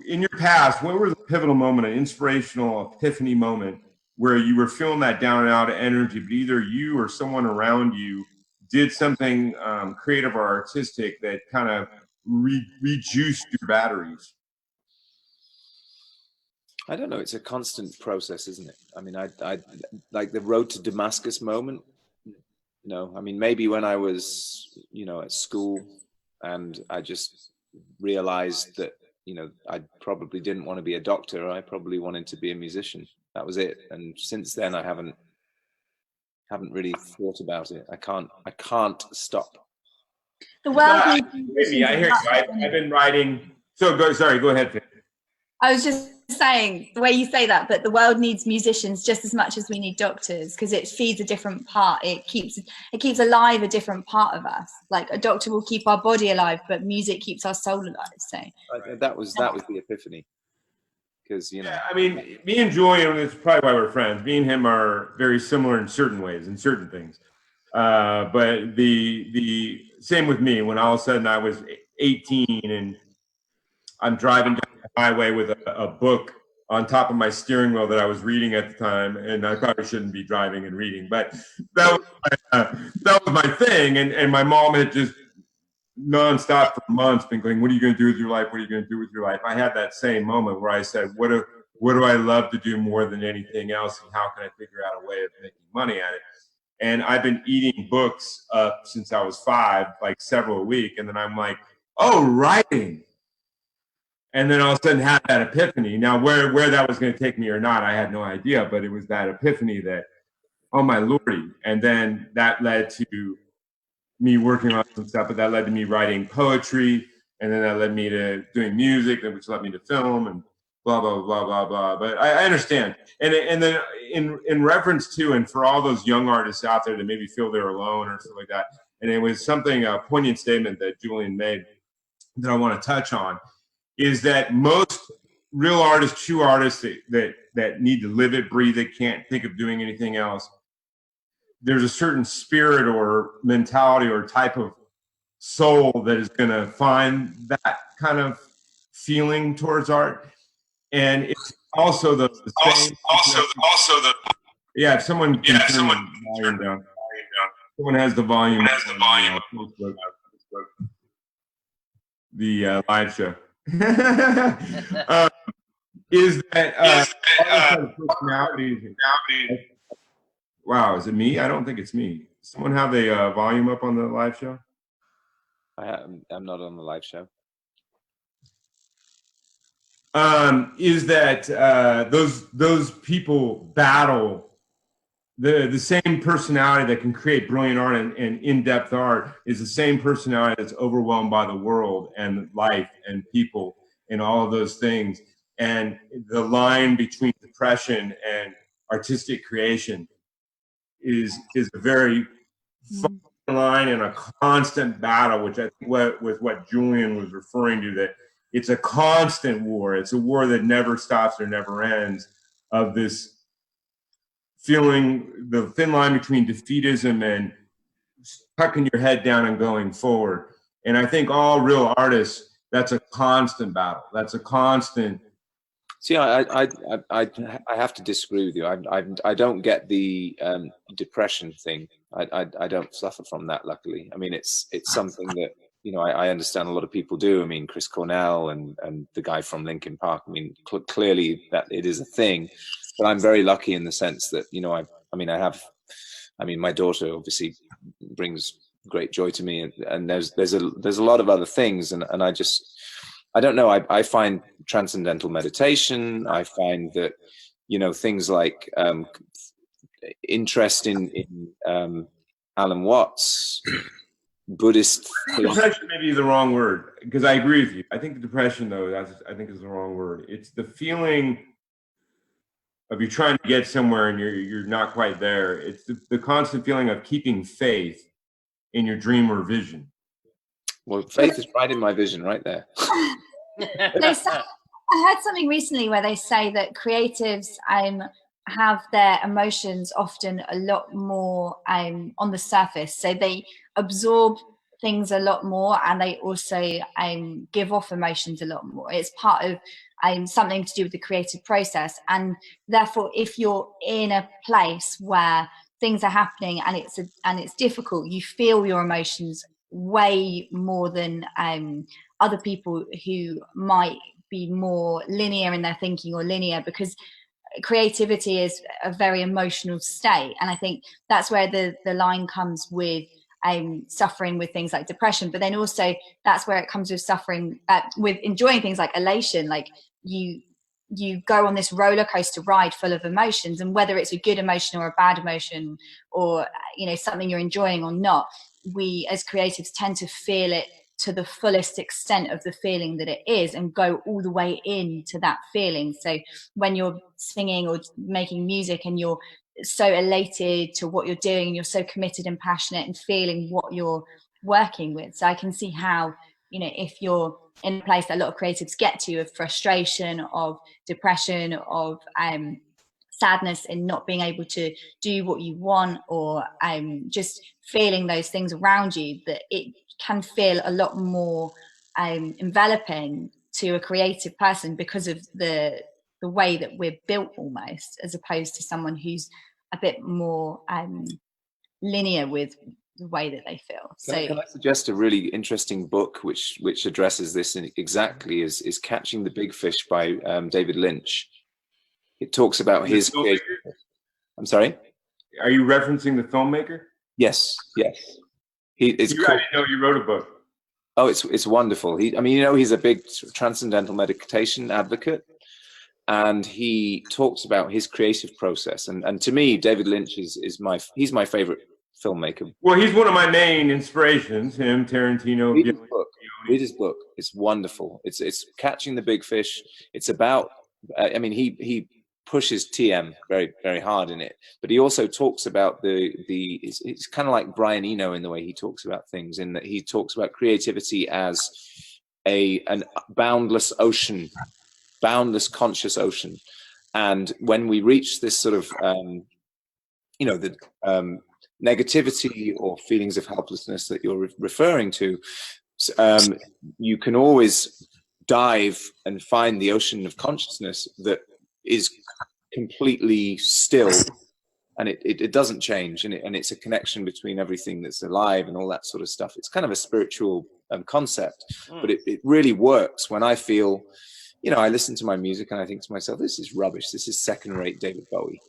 In your past, what was the pivotal moment, an inspirational epiphany moment where you were feeling that down and out energy, but either you or someone around you did something creative or artistic that kind of rejuiced your batteries? I don't know. It's a constant process, isn't it? I mean, I like the road to Damascus moment. I mean, maybe when I was, at school and I just realized that, I probably didn't want to be a doctor. I probably wanted to be a musician. That was it. And since then, I haven't really thought about it. I can't stop. The world I hear you. I've been writing. So go ahead. I was just saying the way you say that, but the world needs musicians just as much as we need doctors, because it feeds a different part. It keeps alive a different part of us. Like a doctor will keep our body alive, but music keeps our soul alive. So that was the epiphany, because Yeah, I mean, me and Julian, it's probably why we're friends. Me and him are very similar in certain ways, in certain things. But the same with me. When all of a sudden I was 18 and I'm driving down the highway with a book on top of my steering wheel that I was reading at the time, and I probably shouldn't be driving and reading, but that was my thing. And my mom had just nonstop for months been going, "What are you going to do with your life? What are you going to do with your life?" I had that same moment where I said, "What do I love to do more than anything else, and how can I figure out a way of making money at it?" And I've been eating books up since I was 5, like several a week, and then I'm like, "Oh, writing." And then all of a sudden had that epiphany. Now, where that was going to take me or not, I had no idea. But it was that epiphany that, oh my lordy. And then that led to me working on some stuff. But that led to me writing poetry. And then that led me to doing music, which led me to film and blah, blah, blah, blah, blah. But I understand. And then in reference to, and for all those young artists out there that maybe feel they're alone or something like that, and it was a poignant statement that Julian made that I want to touch on, is that most real artists, true artists that need to live it, breathe it, can't think of doing anything else, there's a certain spirit or mentality or type of soul that is going to find that kind of feeling towards art. And it's also the same. Yeah, if someone can turn the volume down. Someone has the volume. The live show. Is that personality? Wow, is it me? I don't think it's me. Someone have the volume up on the live show? I'm not on the live show. Is that those people battle the same personality that can create brilliant art and in-depth art is the same personality that's overwhelmed by the world and life and people and all of those things. And the line between depression and artistic creation is a very fine line and a constant battle, which I think with what Julian was referring to, that it's a constant war. It's a war that never stops or never ends, of this feeling, the thin line between defeatism and tucking your head down and going forward. And I think all real artists, that's a constant battle. That's a constant. See, I have to disagree with you. I don't get the depression thing. I don't suffer from that, luckily. I mean, it's something that, you know, I understand a lot of people do. I mean, Chris Cornell and the guy from Linkin Park. I mean, clearly that it is a thing. But I'm very lucky in the sense that, you know, I mean, my daughter obviously brings great joy to me, and there's a lot of other things, and I don't know. I find transcendental meditation. I find that, you know, things like interest in Alan Watts, Buddhist. Depression may be the wrong word, because I agree with you. I think the depression, though, I think is the wrong word. It's the feeling of you're trying to get somewhere and you're not quite there. It's the constant feeling of keeping faith in your dream or vision. Well, faith is right in my vision, right there. I heard something recently where they say that creatives have their emotions often a lot more on the surface. So they absorb things a lot more, and they also give off emotions a lot more. It's part of something to do with the creative process. And therefore, if you're in a place where things are happening and it's difficult, you feel your emotions way more than other people who might be more linear in their thinking, or linear, because creativity is a very emotional state. And I think that's where the line comes with suffering with things like depression, but then also that's where it comes with suffering with enjoying things like elation. Like you go on this roller coaster ride full of emotions, and whether it's a good emotion or a bad emotion, or, you know, something you're enjoying or not, we as creatives tend to feel it to the fullest extent of the feeling that it is, and go all the way into that feeling. So when you're singing or making music and you're so elated to what you're doing, and you're so committed and passionate and feeling what you're working with. So I can see how, you know, if you're in a place that a lot of creatives get to, of frustration, of depression, of sadness in not being able to do what you want, or just feeling those things around you, that it can feel a lot more enveloping to a creative person, because of the way that we're built, almost, as opposed to someone who's a bit more linear with the way that they feel. Can I suggest a really interesting book which addresses this exactly? Is Catching the Big Fish by David Lynch. It talks about his creative. I'm sorry? Are you referencing the filmmaker? Yes. I didn't know you wrote a book. Oh, it's wonderful. I mean, you know, he's a big transcendental meditation advocate, and he talks about his creative process. And to me, David Lynch he's my favorite filmmaker. Well, he's one of my main inspirations. Him, Tarantino. Read his book. It's wonderful. It's Catching the Big Fish. It's about. I mean, he pushes TM very, very hard in it, but he also talks about it's kind of like Brian Eno in the way he talks about things, in that he talks about creativity as an boundless ocean, boundless conscious ocean. And when we reach this sort of the negativity or feelings of helplessness that you're referring to, you can always dive and find the ocean of consciousness that is completely still, and it doesn't change, and it's a connection between everything that's alive and all that sort of stuff. It's kind of a spiritual concept, but it really works when I feel, you know, I listen to my music and I think to myself, this is rubbish, this is second-rate David Bowie.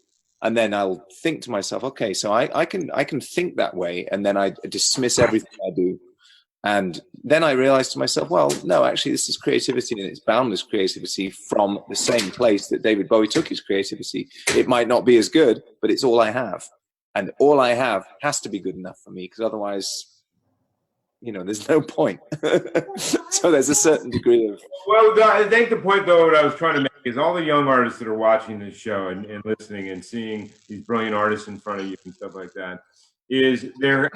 And then I'll think to myself, okay, so I can think that way, and then I dismiss everything I do. And then I realized to myself, well, no, actually, this is creativity, and it's boundless creativity from the same place that David Bowie took his creativity. It might not be as good, but it's all I have. and all I have has to be good enough for me, because otherwise, you know, there's no point. So there's a certain degree of. Well, I think the point, though, what I was trying to make is all the young artists that are watching this show and listening and seeing these brilliant artists in front of you and stuff like that, is there,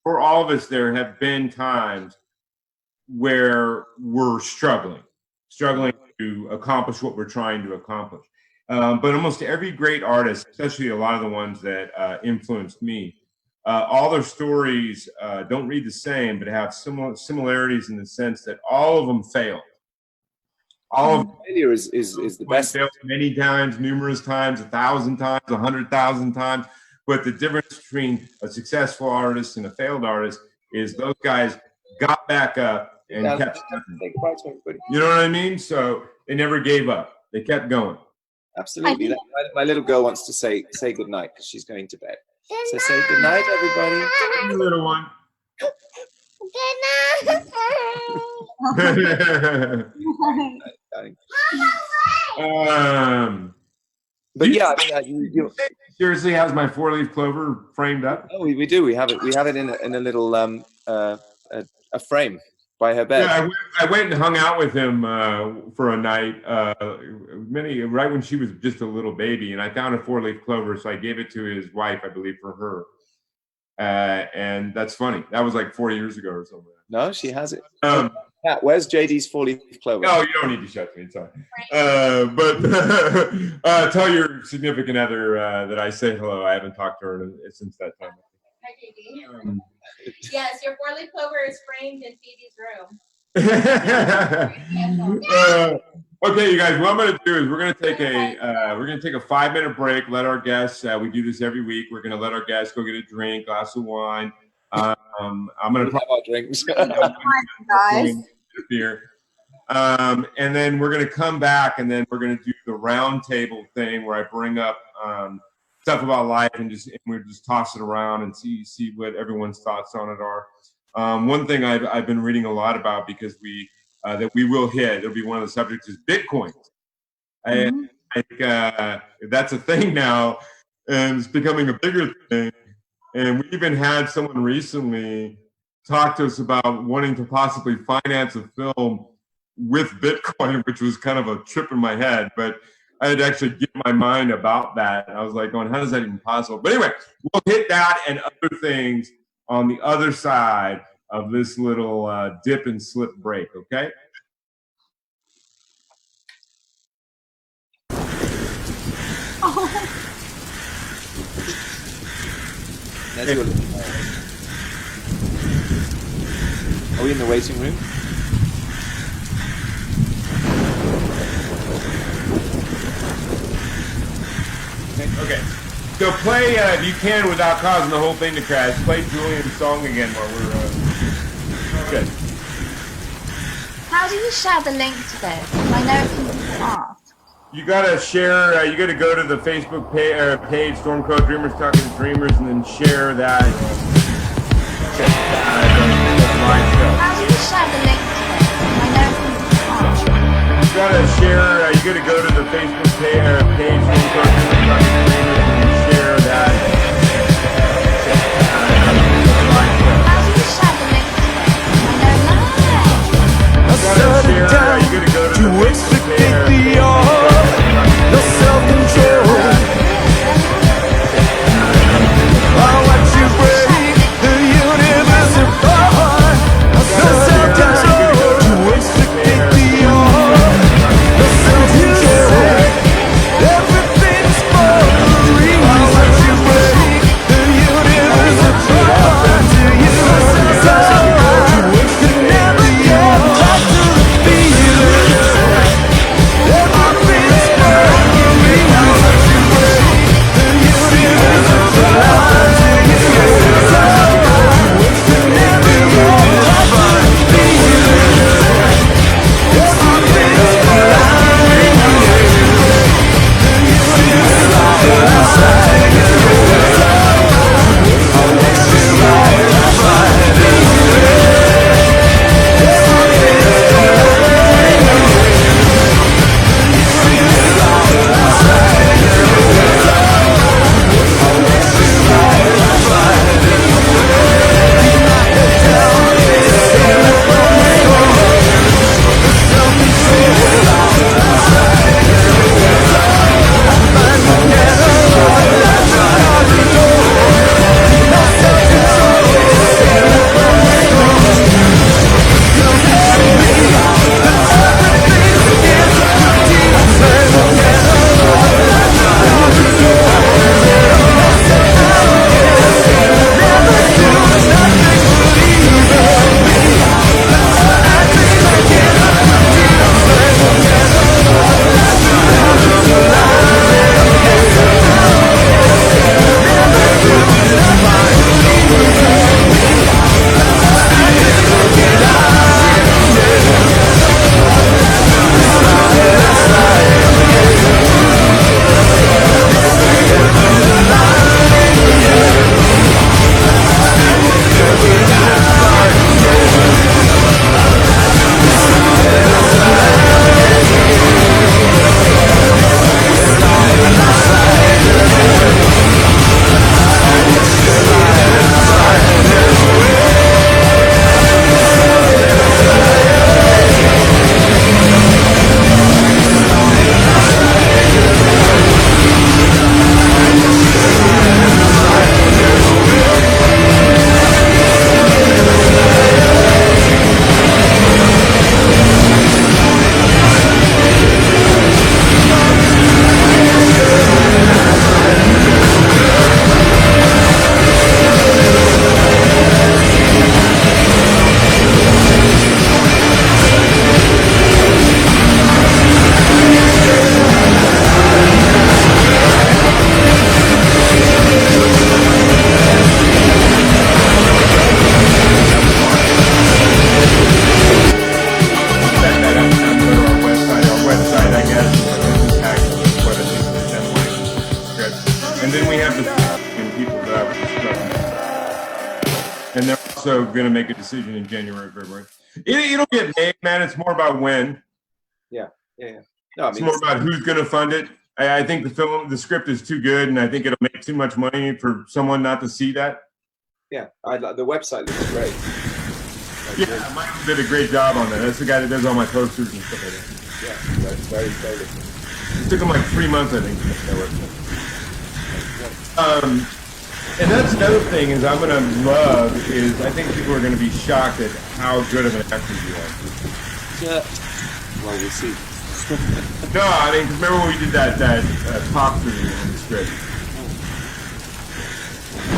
for all of us, there have been times where we're struggling to accomplish what we're trying to accomplish. But almost every great artist, especially a lot of the ones that influenced me, all their stories don't read the same, but have similarities in the sense that all of them failed. All of Failure is the best. Failed many times, numerous times, 1,000 times, 100,000 times. But the difference between a successful artist and a failed artist is those guys got back up and kept. You know what I mean? So they never gave up. They kept going. Absolutely. My little girl wants to say good night because she's going to bed. So say good night, everybody. Hey, little one. But yeah, I mean, you seriously, how's my 4-leaf clover framed up? Oh, we do. We have it. We have it in a little a frame by her bed. Yeah, I went and hung out with him for a night, right when she was just a little baby, and I found a 4-leaf clover, so I gave it to his wife, I believe, for her. And that's funny. That was like 4 years ago or something. No, she has it. Kat, where's JD's 4-leaf clover? No, you don't need to shout to me. It's fine. But tell your significant other that I say hello. I haven't talked to her since that time. Hi, JD. Yes, your 4-leaf clover is framed in Phoebe's room. Okay, you guys. What I'm going to do is we're going to take a 5-minute break. Let our guests. We do this every week. We're going to let our guests go get a drink, glass of wine. I'm going to have our drinks. Guys. Beer. And then we're going to come back, and then we're going to do the round table thing where I bring up stuff about life and we'll just toss it around and see what everyone's thoughts on it are. One thing I've been reading a lot about, because that we will hit, it'll be one of the subjects, is Bitcoin. And that's a thing now, and it's becoming a bigger thing. And we even had someone recently talk to us about wanting to possibly finance a film with Bitcoin, which was kind of a trip in my head, but I had to actually get my mind about that. I was like going, how is that even possible? But anyway, we'll hit that and other things on the other side of this little dip and slip break, okay? Are we in the waiting room? Okay. So play, if you can, without causing the whole thing to crash, play Julian's song again while we're, okay. How do you share the link to this? I know it can be off. You gotta share, you gotta go to the Facebook page, StormCrow Dreamers Talking to Dreamers, and then share that. How do you share the link to this? I know it can be off. You gotta share, you gotta go to the Facebook page, StormCrow Dreamers Talking to Dreamers, and then share that. How do you share the link to this? I know You gotta share, you gotta go to the Facebook page, no self-control. I watch you break the universe apart. No self-control to extricate the arm. No self-control. Everything's falling. going to make a decision in January, February. It'll get made, man. It's more about when. Yeah. No, I It's mean, more about who's going to fund it. I think the script is too good, and I think it'll make too much money for someone not to see that. yeah, the website looks great. Like, Yeah, Michael did a great job on that. That's the guy that does all my posters and stuff like that. yeah, very, very good. It took him like 3 months, I think, to make that website. And that's another thing is I'm going to love is I think people are going to be shocked at how good of an actor you are. Yeah. Well, we'll see. No, I mean, 'cause remember when we did that talk through on the script?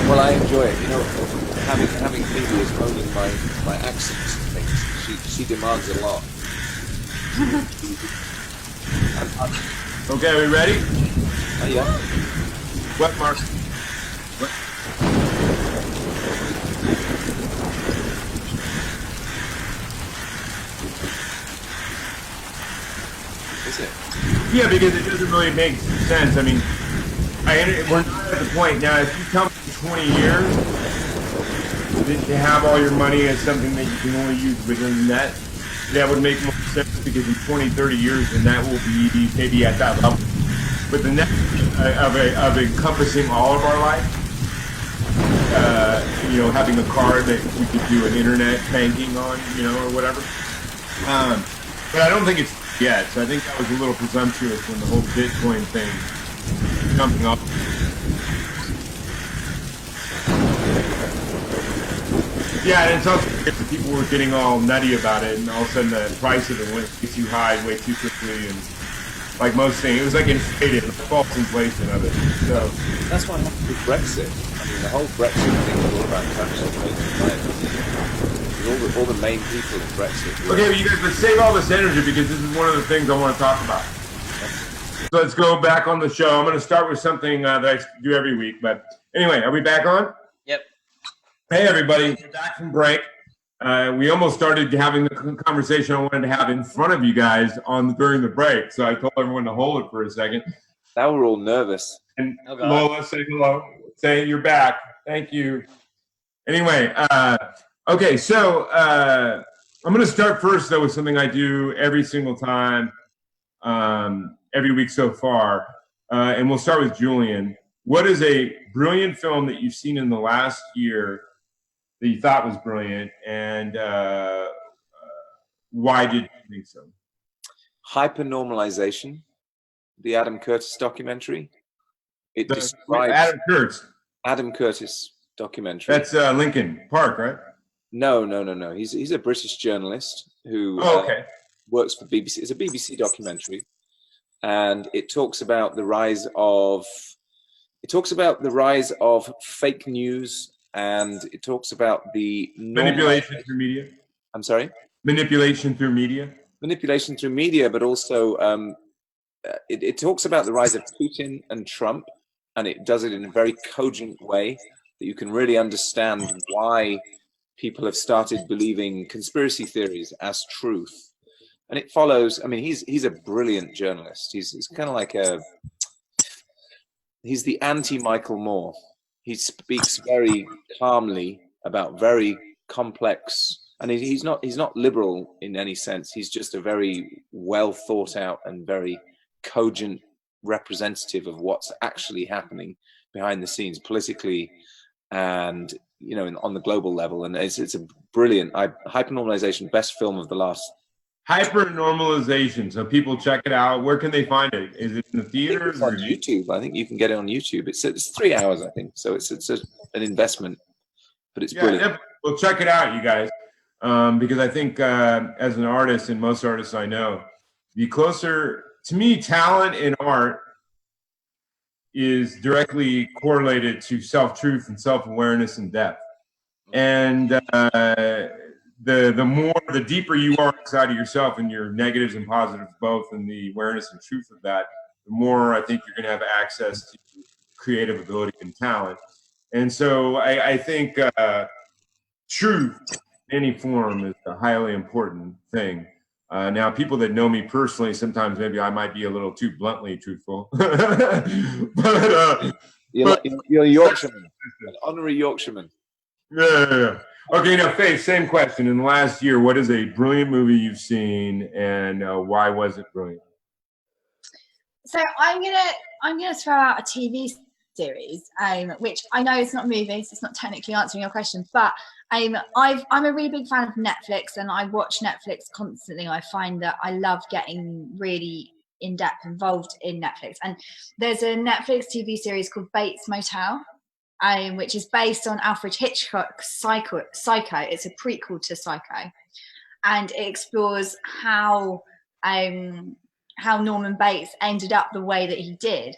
Well, I enjoy it. You know, having Phoebe as owning my accents and things. She demands a lot. Okay, are we ready? Yeah. What, Mark? What? Is it? Yeah, because it doesn't really make sense. I mean, we're not at the point now. If you come in 20 years to have all your money as something that you can only use within the net, that would make more sense because in 20, 30 years, then that will be maybe at that level. But the net of encompassing all of our life, you know, having a card that we could do an internet banking on, you know, or whatever. But I don't think it's yet. So I think that was a little presumptuous when the whole Bitcoin thing jumping up. Yeah, and it's also because people were getting all nutty about it, and all of a sudden the price of it went way too high, way too quickly, and like most things, it was like inflated, false inflation of it. So that's what happened with Brexit. I mean, the whole Brexit thing was all about inflation. All the main people in Brexit. Okay, but you guys, let's save all this energy because this is one of the things I want to talk about. So let's go back on the show. I'm going to start with something that I do every week. But anyway, are we back on? Yep. Hey, everybody. We're back from break. We almost started having the conversation I wanted to have in front of you guys during the break. So I told everyone to hold it for a second. Now we're all nervous. And Lola, say hello. Say you're back. Thank you. Anyway, okay, so I'm going to start first, though, with something I do every single time, every week so far. And we'll start with Julian. What is a brilliant film that you've seen in the last year that you thought was brilliant, and why did you think so? Hypernormalization, the Adam Curtis documentary. It describes Adam Curtis documentary. That's Lincoln Park, right? No. He's a British journalist who works for BBC. It's a BBC documentary, and it talks about the rise of fake news, and it talks about the manipulation through media. I'm sorry. Manipulation through media. Manipulation through media, but also it talks about the rise of Putin and Trump, and it does it in a very cogent way that you can really understand why people have started believing conspiracy theories as truth. And it follows, I mean, he's a brilliant journalist. He's kind of like he's the anti-Michael Moore. He speaks very calmly about very complex, and he's not liberal in any sense. He's just a very well thought out and very cogent representative of what's actually happening behind the scenes politically and, you know, on the global level. And it's a brilliant Hypernormalization, best film of the last. Hypernormalization. So people check it out. Where can they find it? Is it in the theaters? It's on YouTube. I think you can get it on YouTube. It's 3 hours, I think. So it's an investment, but it's brilliant. Definitely. Well, check it out, you guys, because I think as an artist, and most artists I know, the closer to me, talent in art is directly correlated to self-truth and self-awareness and depth. And the deeper you are inside of yourself and your negatives and positives both, and the awareness and truth of that, the more I think you're going to have access to creative ability and talent. And so I think truth in any form is a highly important thing. Now, people that know me personally, sometimes maybe I might be a little too bluntly truthful. but you're a Yorkshireman, an honorary Yorkshireman. Yeah. Okay, now Faith, same question. In the last year, what is a brilliant movie you've seen, and why was it brilliant? So I'm gonna throw out a TV series, which I know it's not movies, it's not technically answering your question, but I'm a really big fan of Netflix, and I watch Netflix constantly. I find that I love getting really in-depth involved in Netflix, and there's a Netflix TV series called Bates Motel, which is based on Alfred Hitchcock's Psycho. It's a prequel to Psycho, and it explores how Norman Bates ended up the way that he did.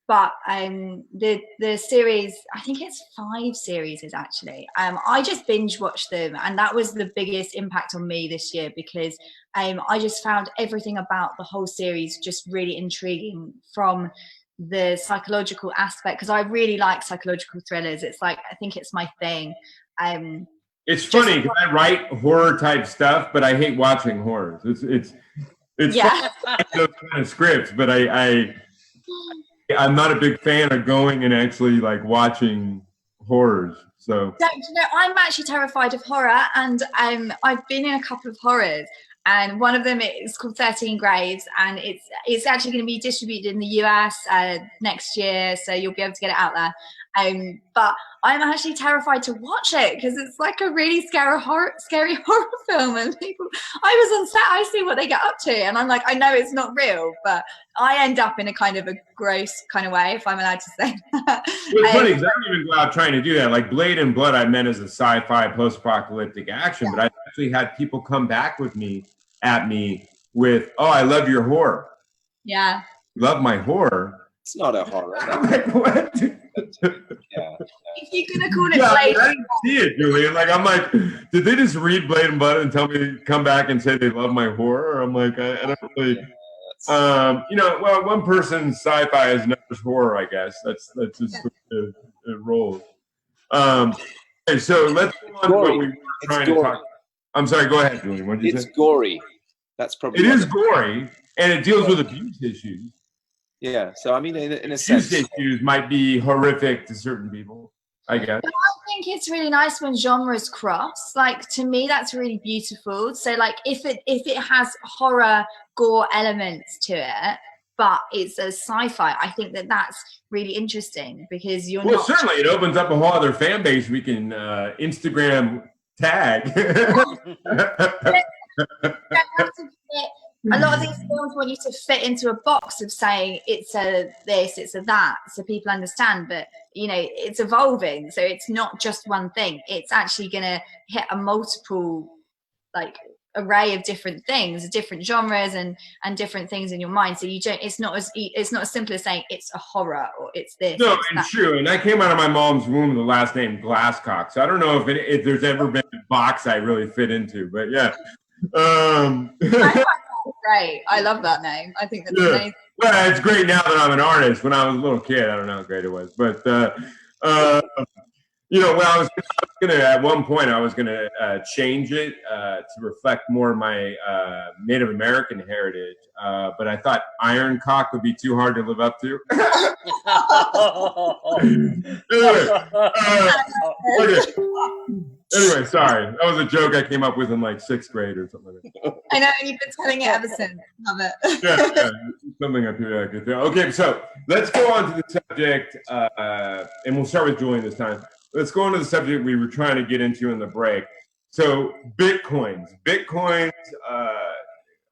But the series, I think it's 5 series actually. I just binge watched them, and that was the biggest impact on me this year, because I just found everything about the whole series just really intriguing, from the psychological aspect, because I really like psychological thrillers. It's like, I think it's my thing. It's funny because I write horror type stuff, but I hate watching horrors. It's yeah. those kind of scripts, but I'm not a big fan of going and actually like watching horrors. So I'm actually terrified of horror, and I've been in a couple of horrors, and one of them is called 13 Graves, and it's actually going to be distributed in the US next year, so you'll be able to get it out there. But I'm actually terrified to watch it because it's like a really scary horror film, and people, I was on set, I see what they get up to, and I'm like, I know it's not real, but I end up in a kind of a gross kind of way, if I'm allowed to say that. Well, it's funny because I don't even go out trying to do that. Like Blade and Blood, I meant as a sci-fi post-apocalyptic action, but I actually had people come back at me with, "Oh, I love your horror." Yeah. Love my horror. It's not a horror. I'm like, what? Yeah. If you're gonna call it Blade, I didn't see it, Julian. Like, I'm like, did they just read Blade and Blood and tell me come back and say they love my horror? I'm like, I don't really. Well, one person's sci-fi is another's horror, I guess. That's just it rolls. Okay, so let's go on to what we were trying to talk. I'm sorry. Go ahead, Julian. What did you say? It's gory. That's probably. It is gory, and it deals with abuse issues. Yeah. So I mean, in a sense, abuse issues might be horrific to certain people, I guess. But I think it's really nice when genres cross. Like, to me, that's really beautiful. So, like, if it has horror, gore elements to it, but it's a sci-fi, I think that's really interesting, because you're not. Certainly, it opens up a whole other fan base we can Instagram tag. A lot of these films want you to fit into a box of saying it's a this, it's a that, so people understand, but it's evolving, so it's not just one thing. It's actually going to hit a multiple array of different things, different genres, and different things in your mind. So it's not as simple as saying it's a horror or it's this. No, it's and that. true. And I came out of my mom's womb with the last name Glasscock, so I don't know if there's ever been a box I really fit into, but yeah. Great. I love that name. I think that's amazing. Well, it's great now that I'm an artist. When I was a little kid, I don't know how great it was. But, I was going to, at one point, I was going to change it to reflect more of my Native American heritage. But I thought Iron Cock would be too hard to live up to. Anyway, sorry. That was a joke I came up with in like 6th grade or something like that. I know, and you've been telling it ever since. Love it. Yeah, something up here I could do. Okay, so let's go on to the subject, and we'll start with Julian this time. Let's go on to the subject we were trying to get into in the break. So Bitcoins,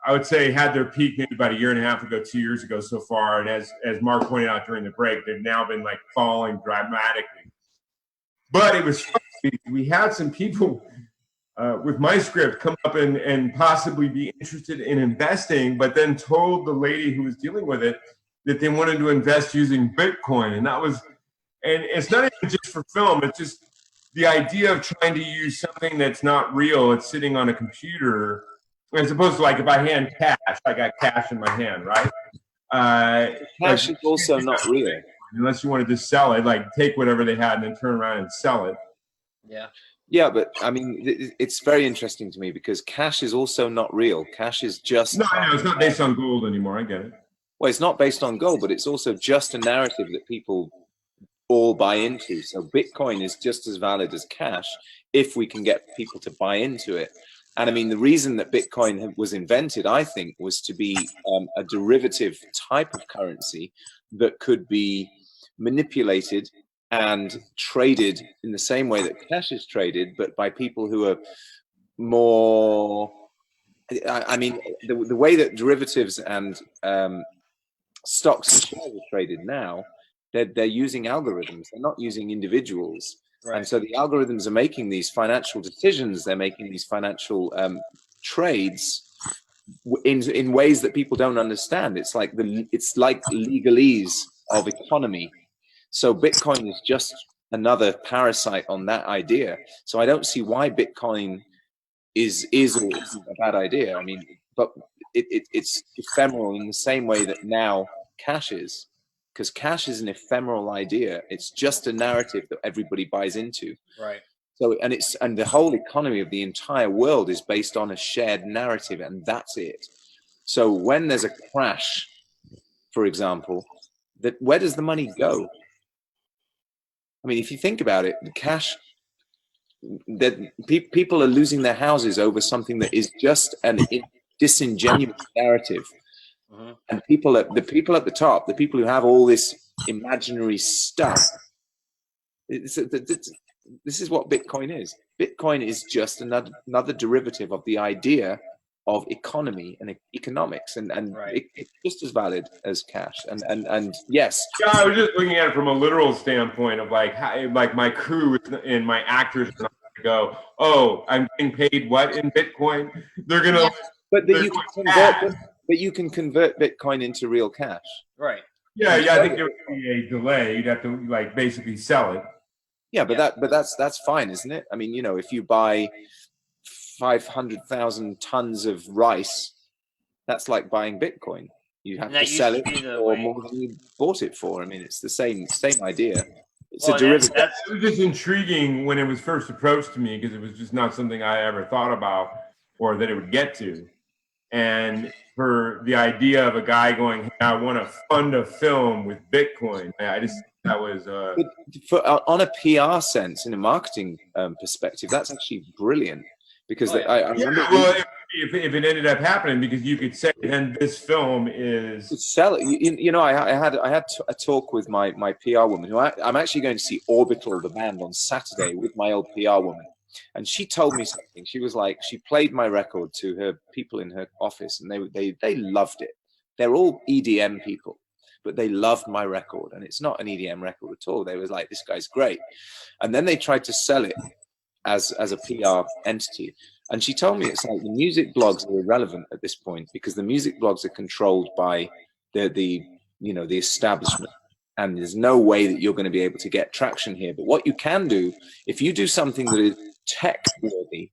I would say had their peak maybe about 1.5 years ago, 2 years ago so far. And as Mark pointed out during the break, they've now been like falling dramatically. But it was funny. We had some people with my script come up and possibly be interested in investing, but then told the lady who was dealing with it that they wanted to invest using Bitcoin. And it's not even just for film. It's just the idea of trying to use something that's not real. It's sitting on a computer, as opposed to like if I hand cash, I got cash in my hand, right? Cash is also not real. Unless you want to just sell it, like take whatever they had and then turn around and sell it. Yeah, but I mean, it's very interesting to me because cash is also not real. Cash is just... No, I know, it's not based on gold anymore. I get it. Well, it's not based on gold, but it's also just a narrative that people all buy into. So Bitcoin is just as valid as cash if we can get people to buy into it. And I mean, the reason that Bitcoin was invented, I think, was to be a derivative type of currency that could be manipulated and traded in the same way that cash is traded, but by people who are more, I mean, the way that derivatives and stocks and shares are traded now, they're using algorithms. They're not using individuals. Right. And so the algorithms are making these financial decisions. They're making these financial trades in ways that people don't understand. It's like legalese of economy. So Bitcoin is just another parasite on that idea. So I don't see why Bitcoin is or isn't a bad idea. I mean, but it's ephemeral in the same way that now cash is. Because cash is an ephemeral idea. It's just a narrative that everybody buys into. Right. So, and the whole economy of the entire world is based on a shared narrative, and that's it. So when there's a crash, for example, where does the money go? I mean, if you think about it, the cash, that people are losing their houses over something that is just an disingenuous narrative. And the people at the top, the people who have all this imaginary stuff, this is what Bitcoin is. Bitcoin is just another derivative of the idea of economy and economics, and right. it's just as valid as cash. And yes. Yeah, I was just looking at it from a literal standpoint of like how, like my crew and my actors are not going to go, oh, I'm getting paid what in Bitcoin? They're gonna. Yeah. But you can convert Bitcoin into real cash. Right. Yeah, I think there would be a delay. You'd have to like basically sell it. Yeah, but that's fine, isn't it? I mean, you know, if you buy 500,000 tons of rice, that's like buying Bitcoin. You have to sell it for more than you bought it for. I mean, it's the same idea. It's a derivative. It was just intriguing when it was first approached to me because it was just not something I ever thought about or that it would get to. And for the idea of a guy going, hey, I want to fund a film with Bitcoin, I just that was on a PR sense, in a marketing perspective, that's actually brilliant because I remember. Well, if it ended up happening, because you could say then this film is sell it. You know, I had a talk with my PR woman who I'm actually going to see Orbital, the band, on Saturday with my old PR woman. And she told me something. She was like, she played my record to her people in her office, and they loved it. They're all EDM people, but they loved my record, and it's not an EDM record at all. They was like, this guy's great. And then they tried to sell it as a PR entity. And she told me it's like the music blogs are irrelevant at this point because the music blogs are controlled by the establishment. And there's no way that you're going to be able to get traction here. But what you can do, if you do something that is tech worthy,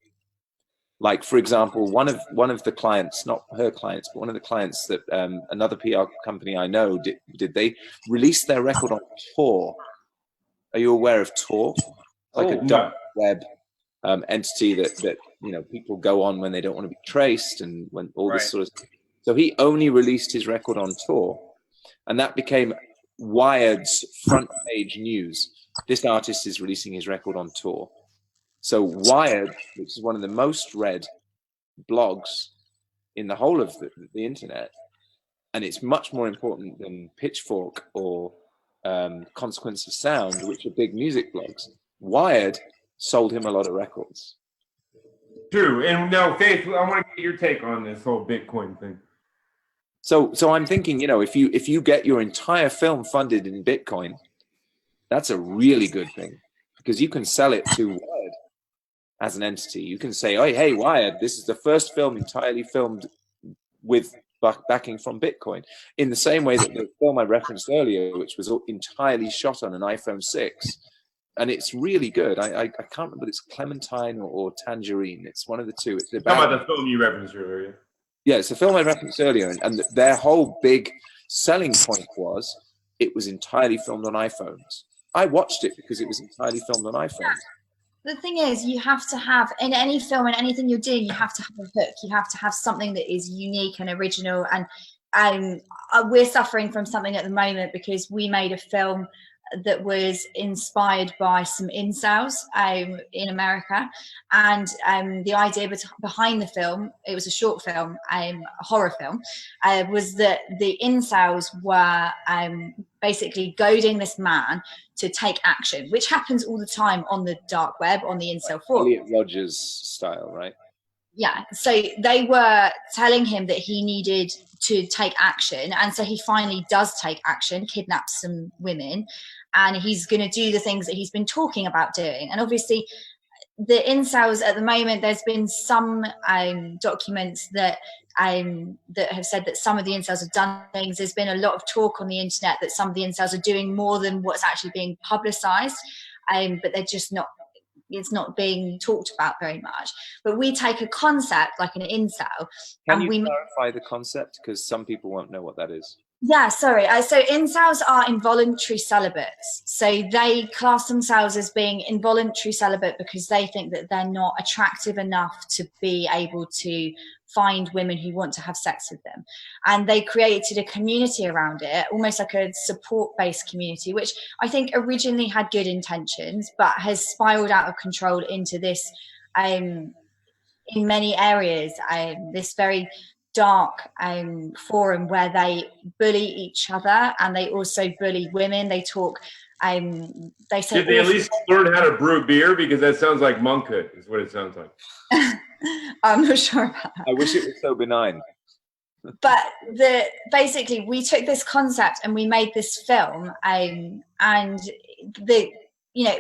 like for example, one of the clients, not her clients, but one of the clients that another PR company I know did they release their record on Tor. Are you aware of Tor? Like a dark web entity that you know people go on when they don't want to be traced and when all this sort of stuff. So he only released his record on Tor, and that became Wired's front page news. This artist is releasing his record on Tor. So Wired, which is one of the most read blogs in the whole of the internet, and it's much more important than Pitchfork or Consequence of Sound, which are big music blogs. Wired sold him a lot of records. True. And now, Faith, I want to get your take on this whole Bitcoin thing. So I'm thinking, you know, if you get your entire film funded in Bitcoin, that's a really good thing because you can sell it to Wired as an entity. You can say, oh, hey, Wired, this is the first film entirely filmed with backing from Bitcoin. In the same way that the film I referenced earlier, which was entirely shot on an iPhone 6, and it's really good. I can't remember if it's Clementine or Tangerine. It's one of the two. It's about the film you referenced earlier. Yeah, it's the film I referenced earlier, and their whole big selling point was it was entirely filmed on iPhones. I watched it because it was entirely filmed on iPhones. The thing is, you have to have, in any film and anything you're doing, you have to have a hook. You have to have something that is unique and original. And we're suffering from something at the moment because we made a film that was inspired by some incels in America, and the idea behind the film, it was a short film, a horror film, was that the incels were basically goading this man to take action, which happens all the time on the dark web, on the incel forum. Elliot Rodgers style, right? Yeah, so they were telling him that he needed to take action, and so he finally does take action, kidnaps some women, and he's going to do the things that he's been talking about doing. And obviously the incels at the moment, there's been some documents that have said that some of the incels have done things. There's been a lot of talk on the internet that some of the incels are doing more than what's actually being publicized, but they're just not, it's not being talked about very much. But we take a concept like an incel. Can you clarify the concept? Because some people won't know what that is. Yeah, sorry. So incels are involuntary celibates. So they class themselves as being involuntary celibate because they think that they're not attractive enough to be able to find women who want to have sex with them. And they created a community around it, almost like a support-based community, which I think originally had good intentions, but has spiraled out of control into this, in many areas, this very dark forum where they bully each other and they also bully women. They talk, they say— Did they at least learn how to brew beer? Because that sounds like monkhood is what it sounds like. I'm not sure about that. I wish it was so benign. But basically we took this concept and we made this film, and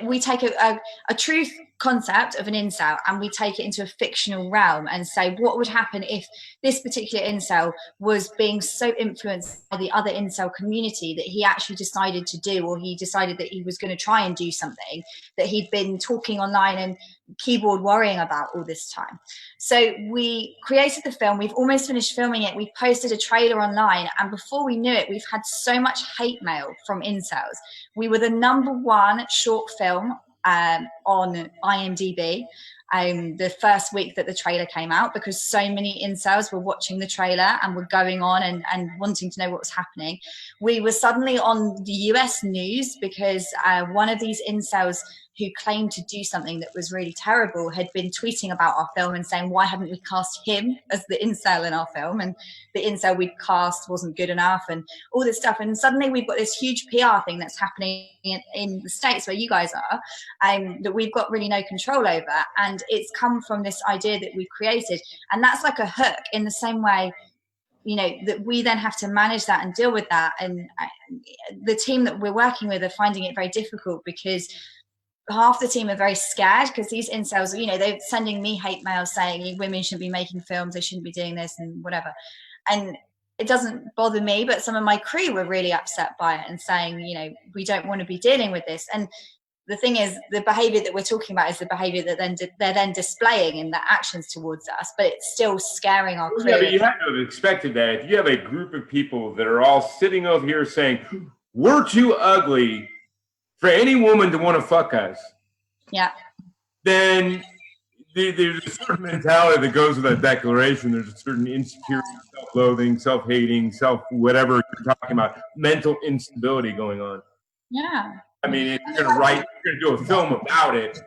we take a truth concept of an incel and we take it into a fictional realm and say, what would happen if this particular incel was being so influenced by the other incel community that he actually decided to do, or he decided that he was going to try and do something that he'd been talking online and keyboard worrying about all this time. So we created the film. We've almost finished filming it. We posted a trailer online, and before we knew it, we've had so much hate mail from incels. We were the #1 short film on IMDb the first week that the trailer came out, because so many incels were watching the trailer and were going on and wanting to know what was happening. We were suddenly on the US news because one of these incels who claimed to do something that was really terrible had been tweeting about our film and saying, why hadn't we cast him as the incel in our film? And the incel we'd cast wasn't good enough and all this stuff. And suddenly we've got this huge PR thing that's happening in the States where you guys are, that we've got really no control over. And it's come from this idea that we've created. And that's like a hook in the same way, you know, that we then have to manage that and deal with that. And the team that we're working with are finding it very difficult because half the team are very scared because these incels, you know, they're sending me hate mail saying women shouldn't be making films, they shouldn't be doing this and whatever. And it doesn't bother me, but some of my crew were really upset by it and saying, you know, we don't want to be dealing with this. And the thing is, the behavior that we're talking about is the behavior that they're then displaying in their actions towards us, but it's still scaring our crew. Yeah, but you have to have expected that. If you have a group of people that are all sitting over here saying, we're too ugly for any woman to want to fuck us, yeah, then there's a certain mentality that goes with that declaration. There's a certain insecurity, self-loathing, self-hating, whatever you're talking about, mental instability going on. Yeah. I mean, if you're going to do a film about it,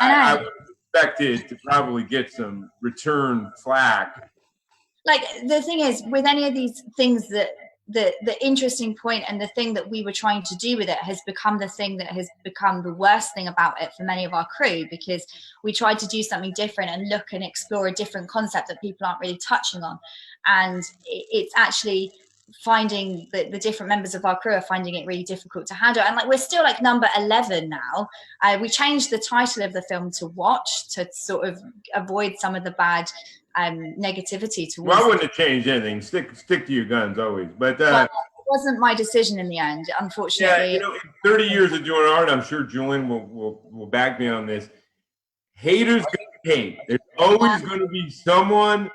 I would expect it to probably get some return flack. Like, the thing is, with any of these things, that the interesting point and the thing that we were trying to do with it has become the thing that has become the worst thing about it for many of our crew, because we tried to do something different and look and explore a different concept that people aren't really touching on. And it's actually finding that the different members of our crew are finding it really difficult to handle. And like, we're still like number 11 now. We changed the title of the film to Watch to sort of avoid some of the bad negativity towards. Well, I wouldn't have changed anything. Stick to your guns always. But it wasn't my decision in the end, unfortunately. Yeah, you know, in 30 years of doing art, I'm sure Julian will back me on this. Haters gonna hate. There's always going to be someone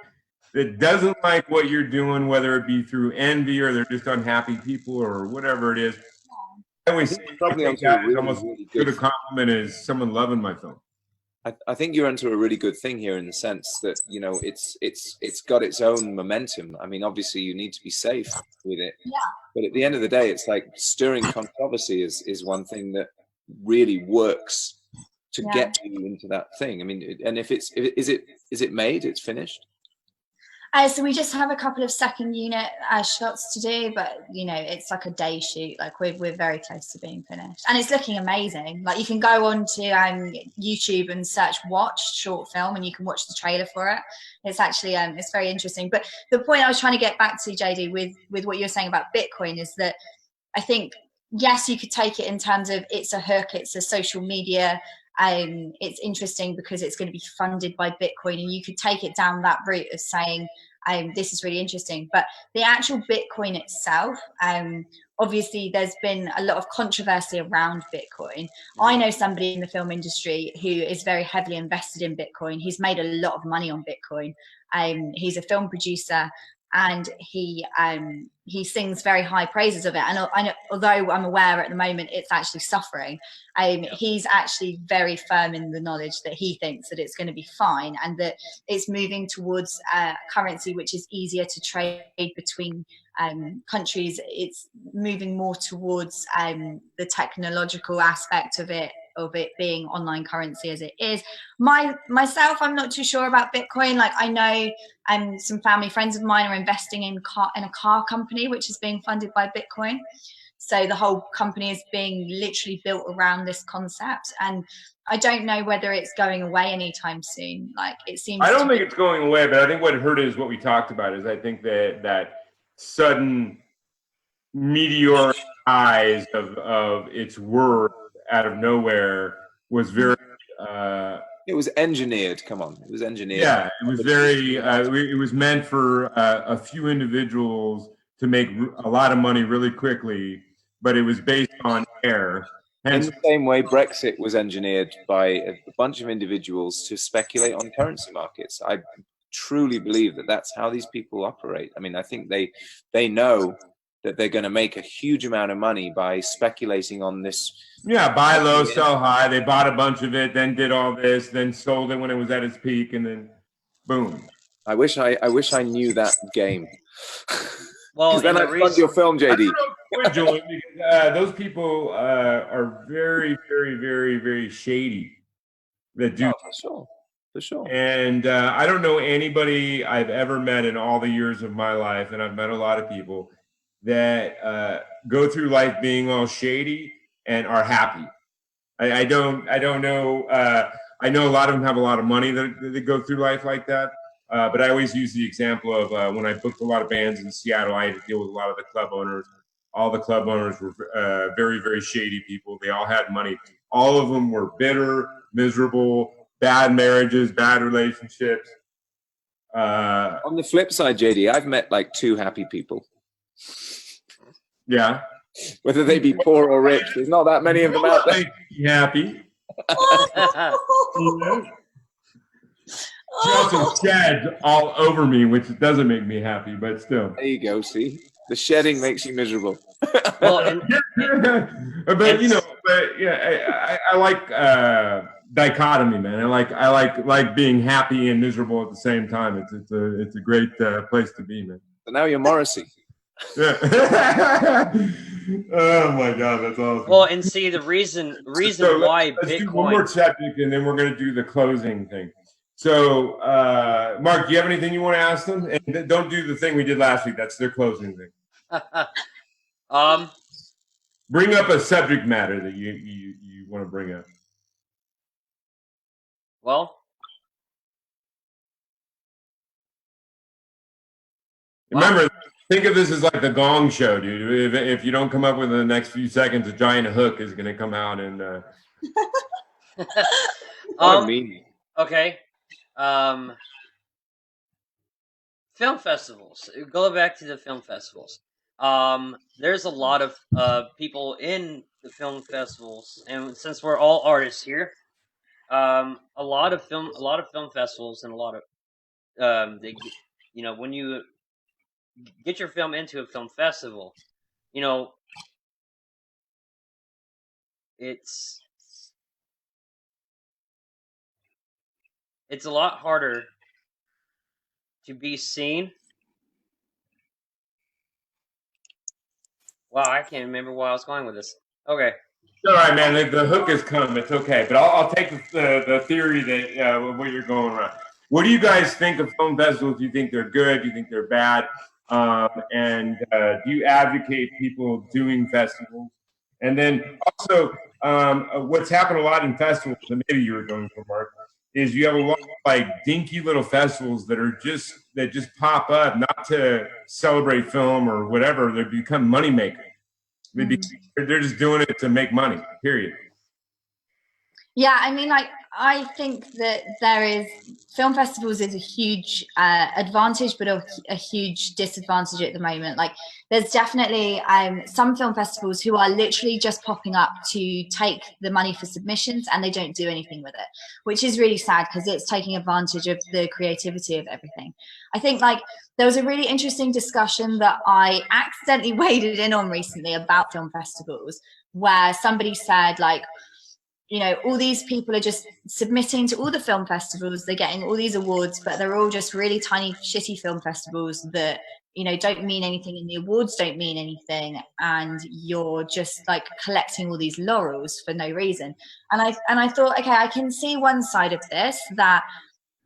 that doesn't like what you're doing, whether it be through envy or they're just unhappy people or whatever it is. I always say, probably almost as good a compliment as someone loving my film. I think you're onto a really good thing here in the sense that, you know, it's got its own momentum. I mean, obviously you need to be safe with it, but at the end of the day, it's like stirring controversy is one thing that really works to get you into that thing. I mean, and is it made? It's finished? So we just have a couple of second unit shots to do, but you know, it's like a day shoot. Like we're very close to being finished, and it's looking amazing. Like you can go on to YouTube and search "watch short film," and you can watch the trailer for it. It's actually it's very interesting. But the point I was trying to get back to, JD, with what you were saying about Bitcoin is that I think yes, you could take it in terms of it's a hook, it's a social media. It's interesting because it's going to be funded by Bitcoin, and you could take it down that route of saying this is really interesting. But the actual Bitcoin itself, obviously there's been a lot of controversy around Bitcoin. I know somebody in the film industry who is very heavily invested in Bitcoin. He's made a lot of money on Bitcoin. He's a film producer, and he sings very high praises of it. And I know, although I'm aware at the moment it's actually suffering, he's actually very firm in the knowledge that he thinks that it's going to be fine, and that it's moving towards currency which is easier to trade between countries. It's moving more towards the technological aspect of it being online currency as it is. Myself, I'm not too sure about Bitcoin. Like I know some family friends of mine are investing in a car company which is being funded by Bitcoin. So the whole company is being literally built around this concept, and I don't know whether it's going away anytime soon. Like it seems. I don't think it's going away, but I think what hurt it is what we talked about. Is I think that sudden meteoric rise of its worth out of nowhere was very. It was engineered. Come on, it was engineered. Yeah, it was very. It was meant for a few individuals to make a lot of money really quickly, but it was based on air. In the same way, Brexit was engineered by a bunch of individuals to speculate on currency markets. I truly believe that that's how these people operate. I mean, I think they know that they're going to make a huge amount of money by speculating on this. Yeah, buy low, sell high. They bought a bunch of it, then did all this, then sold it when it was at its peak, and then boom. I wish I knew that game. Well, then I'd fund your film, JD. Julian, because those people are very, very, very, very shady. That do for sure. And I don't know anybody I've ever met in all the years of my life, and I've met a lot of people that go through life being all shady and are happy. I don't know. I know a lot of them have a lot of money that go through life like that. But I always use the example of when I booked a lot of bands in Seattle, I had to deal with a lot of the club owners. All the club owners were very, very shady people. They all had money. All of them were bitter, miserable, bad marriages, bad relationships. On the flip side, JD, I've met like 2 happy people. Yeah. Whether they be poor or rich, there's not that many of them out there. Happy. She also sheds all over me, which doesn't make me happy, but still. There you go. See, the shedding makes you miserable. Well, but you know, I like dichotomy, man. I like being happy and miserable at the same time. It's a great place to be, man. So now you're Morrissey. Yeah. Oh my God, that's awesome. Well, and see the reason so why let's Bitcoin. Do one more subject, and then we're going to do the closing thing. So, Mark, do you have anything you want to ask them? And don't do the thing we did last week. That's their closing thing. Bring up a subject matter that you want to bring up. Well, remember, think of this as like the Gong Show, dude. If you don't come up with in the next few seconds, a giant hook is going to come out and. Okay. Film festivals. Go back to the film festivals. There's a lot of people in the film festivals, and since we're all artists here, a lot of film festivals and a lot of when you get your film into a film festival, it's it's a lot harder to be seen. Wow, I can't remember where I was going with this. Okay. All right, man. The hook has come. It's okay, but I'll take the theory that what you're going around. What do you guys think of film festivals? Do you think they're good? Do you think they're bad? And do you advocate people doing festivals? And then also, what's happened a lot in festivals, and maybe you were going for, Mark, is you have a lot of like dinky little festivals that just pop up, not to celebrate film or whatever. They become moneymakers. They're just doing it to make money, period. Yeah, I mean, like, I think that there is film festivals is a huge advantage, but a huge disadvantage at the moment. Like, there's definitely some film festivals who are literally just popping up to take the money for submissions, and they don't do anything with it, which is really sad because it's taking advantage of the creativity of everything. I think, like, there was a really interesting discussion that I accidentally waded in on recently about film festivals, where somebody said, like, you know, all these people are just submitting to all the film festivals, they're getting all these awards, but they're all just really tiny, shitty film festivals that, you know, don't mean anything, and the awards don't mean anything, and you're just like collecting all these laurels for no reason. And I thought, okay, I can see one side of this, that,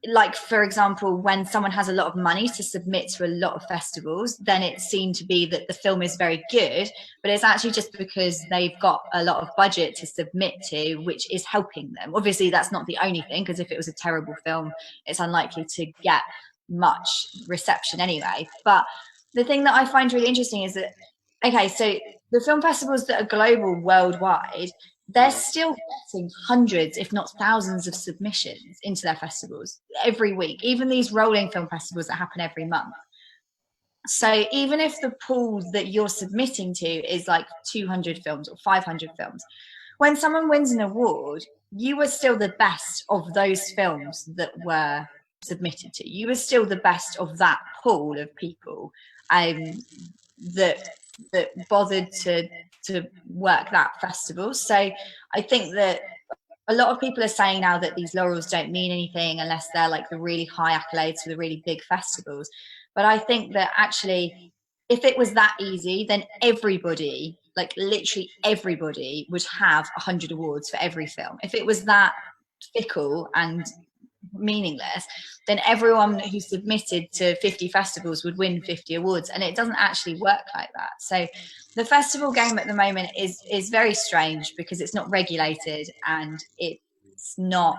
like, for example, when someone has a lot of money to submit to a lot of festivals, then it seemed to be that the film is very good, but it's actually just because they've got a lot of budget to submit to, which is helping them. Obviously, that's not the only thing, because if it was a terrible film, it's unlikely to get much reception anyway. But the thing that I find really interesting is that, okay, so the film festivals that are global, worldwide, they're still getting hundreds, if not thousands, of submissions into their festivals every week, even these rolling film festivals that happen every month. So even if the pool that you're submitting to is like 200 films or 500 films, when someone wins an award, you were still the best of those films that were submitted to. You were still the best of that pool of people that bothered to work that festival. So I think that a lot of people are saying now that these laurels don't mean anything unless they're like the really high accolades for the really big festivals. But I think that actually, if it was that easy, then everybody, like literally everybody, would have 100 awards for every film. If it was that fickle and meaningless, then everyone who submitted to 50 festivals would win 50 awards, and it doesn't actually work like that. So the festival game at the moment is very strange because it's not regulated, and it's not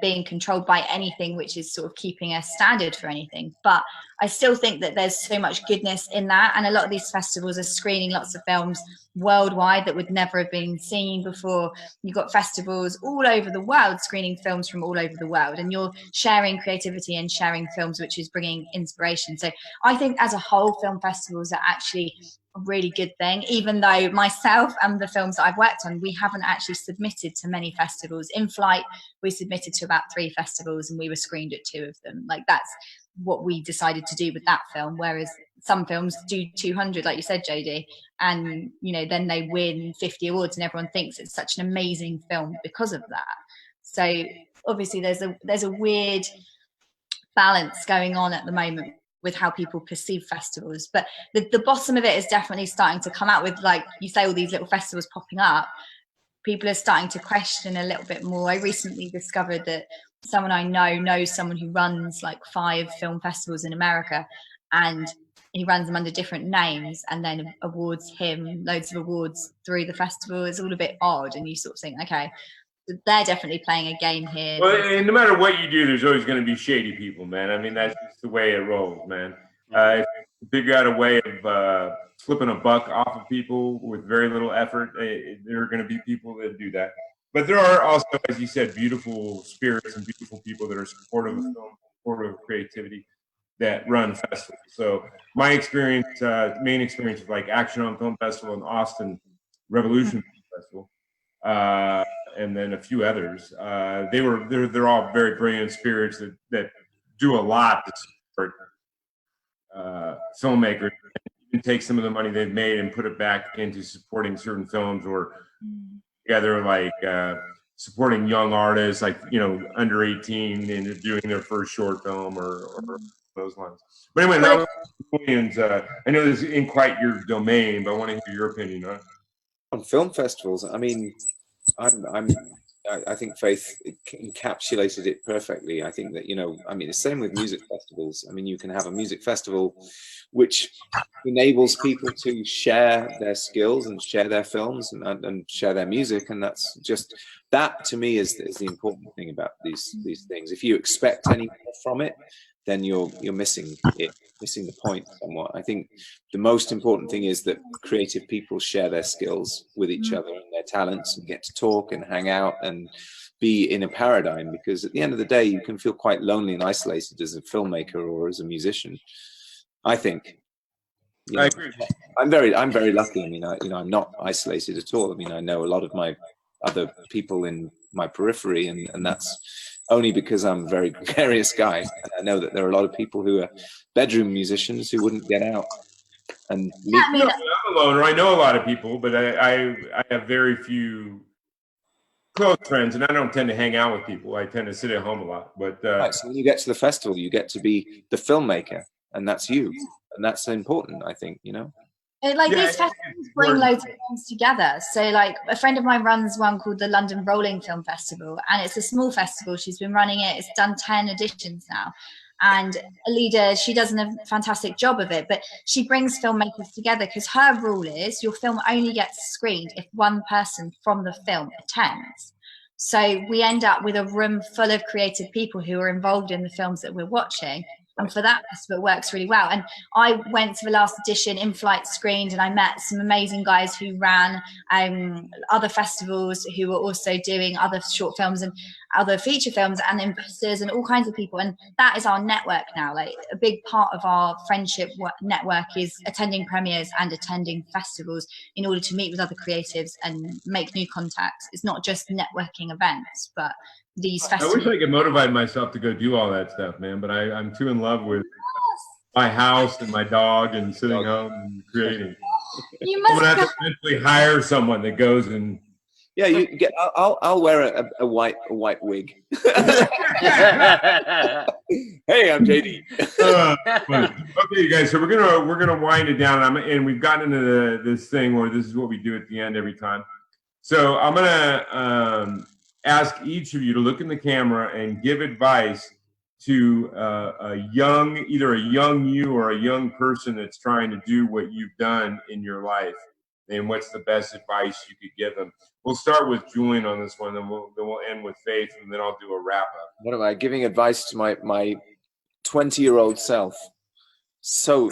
being controlled by anything which is sort of keeping a standard for anything. But I still think that there's so much goodness in that, and a lot of these festivals are screening lots of films worldwide that would never have been seen before. You've got festivals all over the world screening films from all over the world, and you're sharing creativity and sharing films, which is bringing inspiration. So I think as a whole, film festivals are actually a really good thing, even though myself and the films that I've worked on, we haven't actually submitted to many festivals. In Flight, we submitted to about 3 festivals and we were screened at 2 of them. Like, that's what we decided to do with that film, whereas some films do 200, like you said, JD, and you know, then they win 50 awards and everyone thinks it's such an amazing film because of that. So obviously there's a weird balance going on at the moment with how people perceive festivals, but the bottom of it is definitely starting to come out with, like you say, all these little festivals popping up. People are starting to question a little bit more. I recently discovered that someone I know knows someone who runs like 5 film festivals in America, and he runs them under different names and then awards him loads of awards through the festival. It's all a bit odd, and you sort of think, okay, they're definitely playing a game here. Well, and no matter what you do, there's always going to be shady people, man. I mean, that's just the way it rolls, man. If you figure out a way of flipping a buck off of people with very little effort, there are going to be people that do that. But there are also, as you said, beautiful spirits and beautiful people that are supportive of film, supportive of creativity, that run festivals. So my experience, main experience is like Action on Film Festival and Austin Revolution Festival, and then a few others. They're all very brilliant spirits that do a lot to support filmmakers, and take some of the money they've made and put it back into supporting certain films, or together like supporting young artists, like, you know, under 18 and doing their first short film or those lines. But anyway, that was Julian's. I know this isn't quite your domain, but I want to hear your opinion on it. On film festivals, I mean, I think Faith encapsulated it perfectly. I think that, you know, I mean, the same with music festivals. I mean, you can have a music festival which enables people to share their skills and share their films and share their music, and that's just, that to me is the important thing about these things. If you expect any more from it, then you're missing the point somewhat. I think the most important thing is that creative people share their skills with each other and their talents, and get to talk and hang out and be in a paradigm, because at the end of the day, you can feel quite lonely and isolated as a filmmaker or as a musician, I think. You know, I agree. I'm very lucky. I mean, I'm not isolated at all. I mean, I know a lot of my other people in my periphery, and that's only because I'm a very gregarious guy. And I know that there are a lot of people who are bedroom musicians who wouldn't get out and meet. I mean, I'm a loner. I know a lot of people, but I have very few close friends, and I don't tend to hang out with people. I tend to sit at home a lot. But Right, so when you get to the festival, you get to be the filmmaker, and that's you, and that's important, I think, you know. Like, Yeah, these festivals bring loads of films together. So like, a friend of mine runs one called the London Rolling Film Festival, and it's a small festival. She's been running it. It's done 10 editions now. And Alida, she does a fantastic job of it, but she brings filmmakers together, because her rule is your film only gets screened if one person from the film attends. So we end up with a room full of creative people who are involved in the films that we're watching. And for that festival, it works really well. And I went to the last edition, In Flight screened, and I met some amazing guys who ran other festivals, who were also doing other short films and other feature films, and investors and all kinds of people. And that is our network now. Like, a big part of our friendship network is attending premieres and attending festivals in order to meet with other creatives and make new contacts. It's not just networking events, but these festivals. I wish I could motivate myself to go do all that stuff, man. But I'm too in love with my house and my dog and sitting home and creating. You I'm must gonna have to eventually hire someone that goes and. Yeah, you get. I'll wear a white wig. Hey, I'm JD. Okay, you guys. So we're gonna wind it down, and we've gotten into this thing where this is what we do at the end every time. So I'm gonna ask each of you to look in the camera and give advice to either a young you or a young person that's trying to do what you've done in your life. And what's the best advice you could give them? We'll start with Julian on this one, then we'll end with Faith, and then I'll do a wrap up. What am I giving advice to my 20-year-old self? So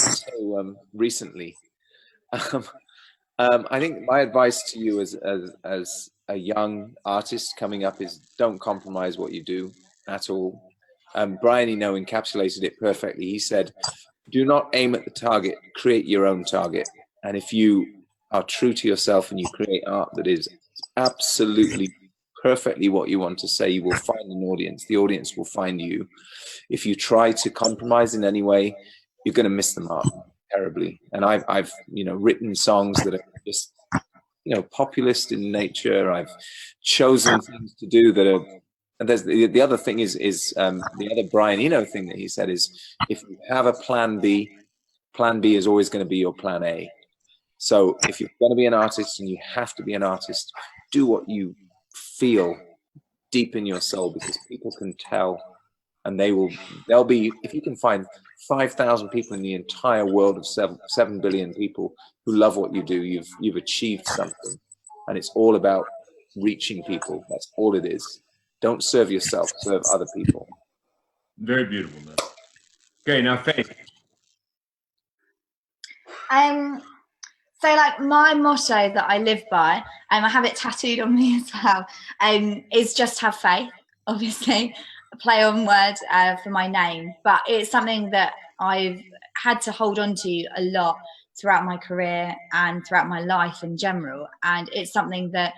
recently. I think my advice to you as a young artist coming up is, don't compromise what you do at all. Brian Eno encapsulated it perfectly. He said, do not aim at the target, create your own target. And if you are true to yourself and you create art that is absolutely perfectly what you want to say, you will find an audience. The audience will find you. If you try to compromise in any way, you're going to miss the mark terribly. And I've written songs that are just populist in nature. I've chosen things to do that are. And there's the other thing is the other Brian Eno thing that he said is, if you have a plan B is always going to be your plan A. So if you're going to be an artist, and you have to be an artist, do what you feel deep in your soul, because people can tell, and they'll be, if you can find 5,000 people in the entire world of 7 billion people who love what you do, you've achieved something. And it's all about reaching people. That's all it is. Don't serve yourself, serve other people. Very beautiful, man. Okay, now Faith. So like, my motto that I live by, I have it tattooed on me as well, is just have faith. Obviously, a play on words for my name, but it's something that I've had to hold on to a lot throughout my career and throughout my life in general. And it's something that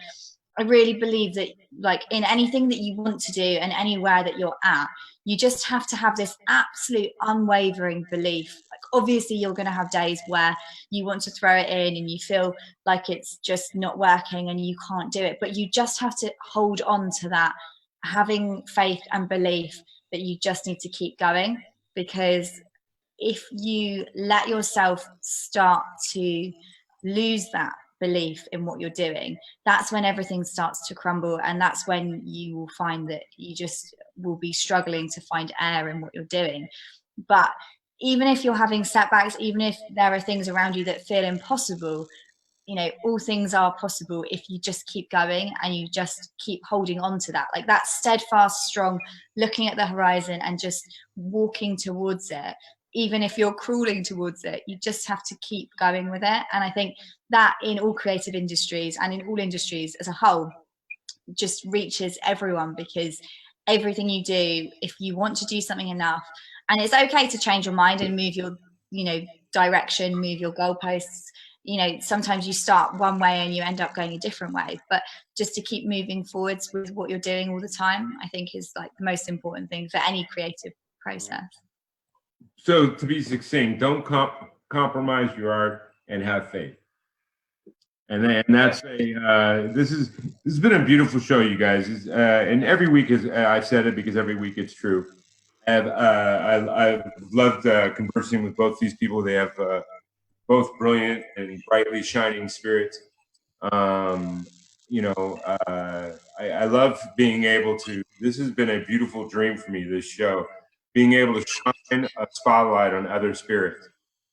I really believe that, like, in anything that you want to do and anywhere that you're at, you just have to have this absolute unwavering belief, like, Obviously, you're going to have days where you want to throw it in and you feel like it's just not working and you can't do it. But you just have to hold on to that, having faith and belief that you just need to keep going. Because if you let yourself start to lose that belief in what you're doing, that's when everything starts to crumble, and that's when you will find that you just will be struggling to find air in what you're doing. But even if you're having setbacks, even if there are things around you that feel impossible, you know, all things are possible if you just keep going and you just keep holding on to that, like that steadfast, strong, looking at the horizon and just walking towards it. Even if you're crawling towards it, you just have to keep going with it. And I think that in all creative industries and in all industries as a whole just reaches everyone, because everything you do, if you want to do something enough, and it's okay to change your mind and move your, you know, direction, move your goalposts. You know, sometimes you start one way and you end up going a different way, but just to keep moving forwards with what you're doing all the time, I think is like the most important thing for any creative process. So to be succinct, don't compromise your art and have faith. And that's this has been a beautiful show, you guys. And every week is I've said it because every week it's true. I've loved conversing with both these people. They have both brilliant and brightly shining spirits. You know, I love being able to. This has been a beautiful dream for me. This show. Being able to shine a spotlight on other spirits.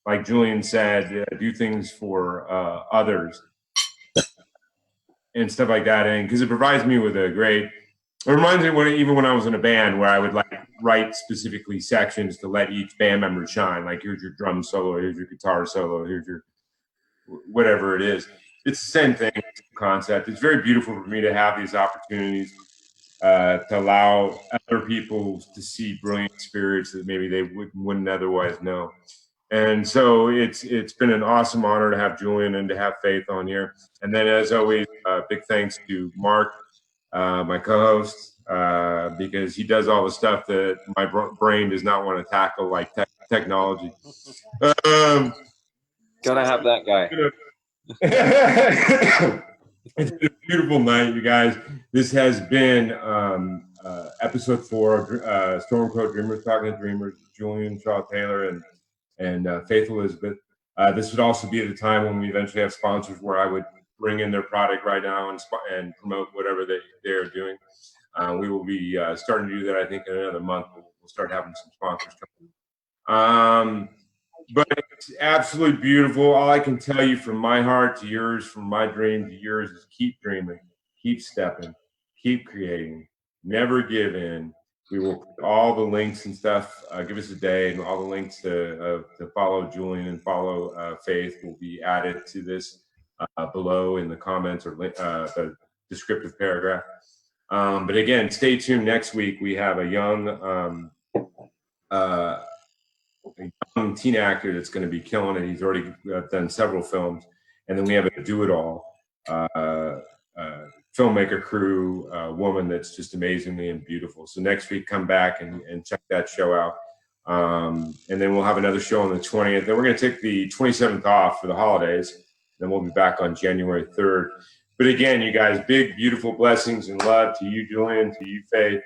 Like Julian said, do things for others and stuff like that. And because it provides me with a great, it reminds me even when I was in a band where I would like write specifically sections to let each band member shine. Like here's your drum solo, here's your guitar solo, here's your whatever it is. It's the same thing, concept. It's very beautiful for me to have these opportunities. To allow other people to see brilliant spirits that maybe they wouldn't otherwise know. And so it's been an awesome honor to have Julian and to have Faith on here. And then as always, big thanks to Mark, my co-host, because he does all the stuff that my brain does not want to tackle, like technology. Gotta have that guy. It's been a beautiful night, you guys. This has been episode 4 of StormCrow Dreamers Talking to Dreamers, Julian Shah-Taylor and Faith Elizabeth. This would also be the time when we eventually have sponsors where I would bring in their product right now and promote whatever they're doing. We will be starting to do that, I think, in another month. We'll start having some sponsors coming. But it's absolutely beautiful. All I can tell you from my heart to yours, from my dream to yours, is keep dreaming, keep stepping, keep creating, never give in. We will put all the links and stuff, give us a day, and all the links to follow Julian and follow Faith will be added to this below in the comments or the descriptive paragraph. But again, stay tuned. Next week, we have a young teen actor that's going to be killing it. He's already done several films. And then we have a do-it-all filmmaker crew woman that's just amazingly and beautiful. So next week, come back and check that show out. And then we'll have another show on the 20th. Then we're going to take the 27th off for the holidays. Then we'll be back on January 3rd. But again, you guys, big, beautiful blessings and love to you, Julian, to you, Faith.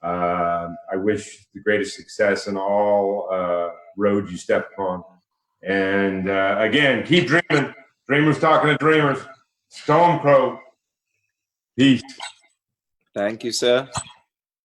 I wish the greatest success in all roads you step upon. And again, keep dreaming. Dreamers talking to dreamers. StormCrow. Peace. Thank you, sir.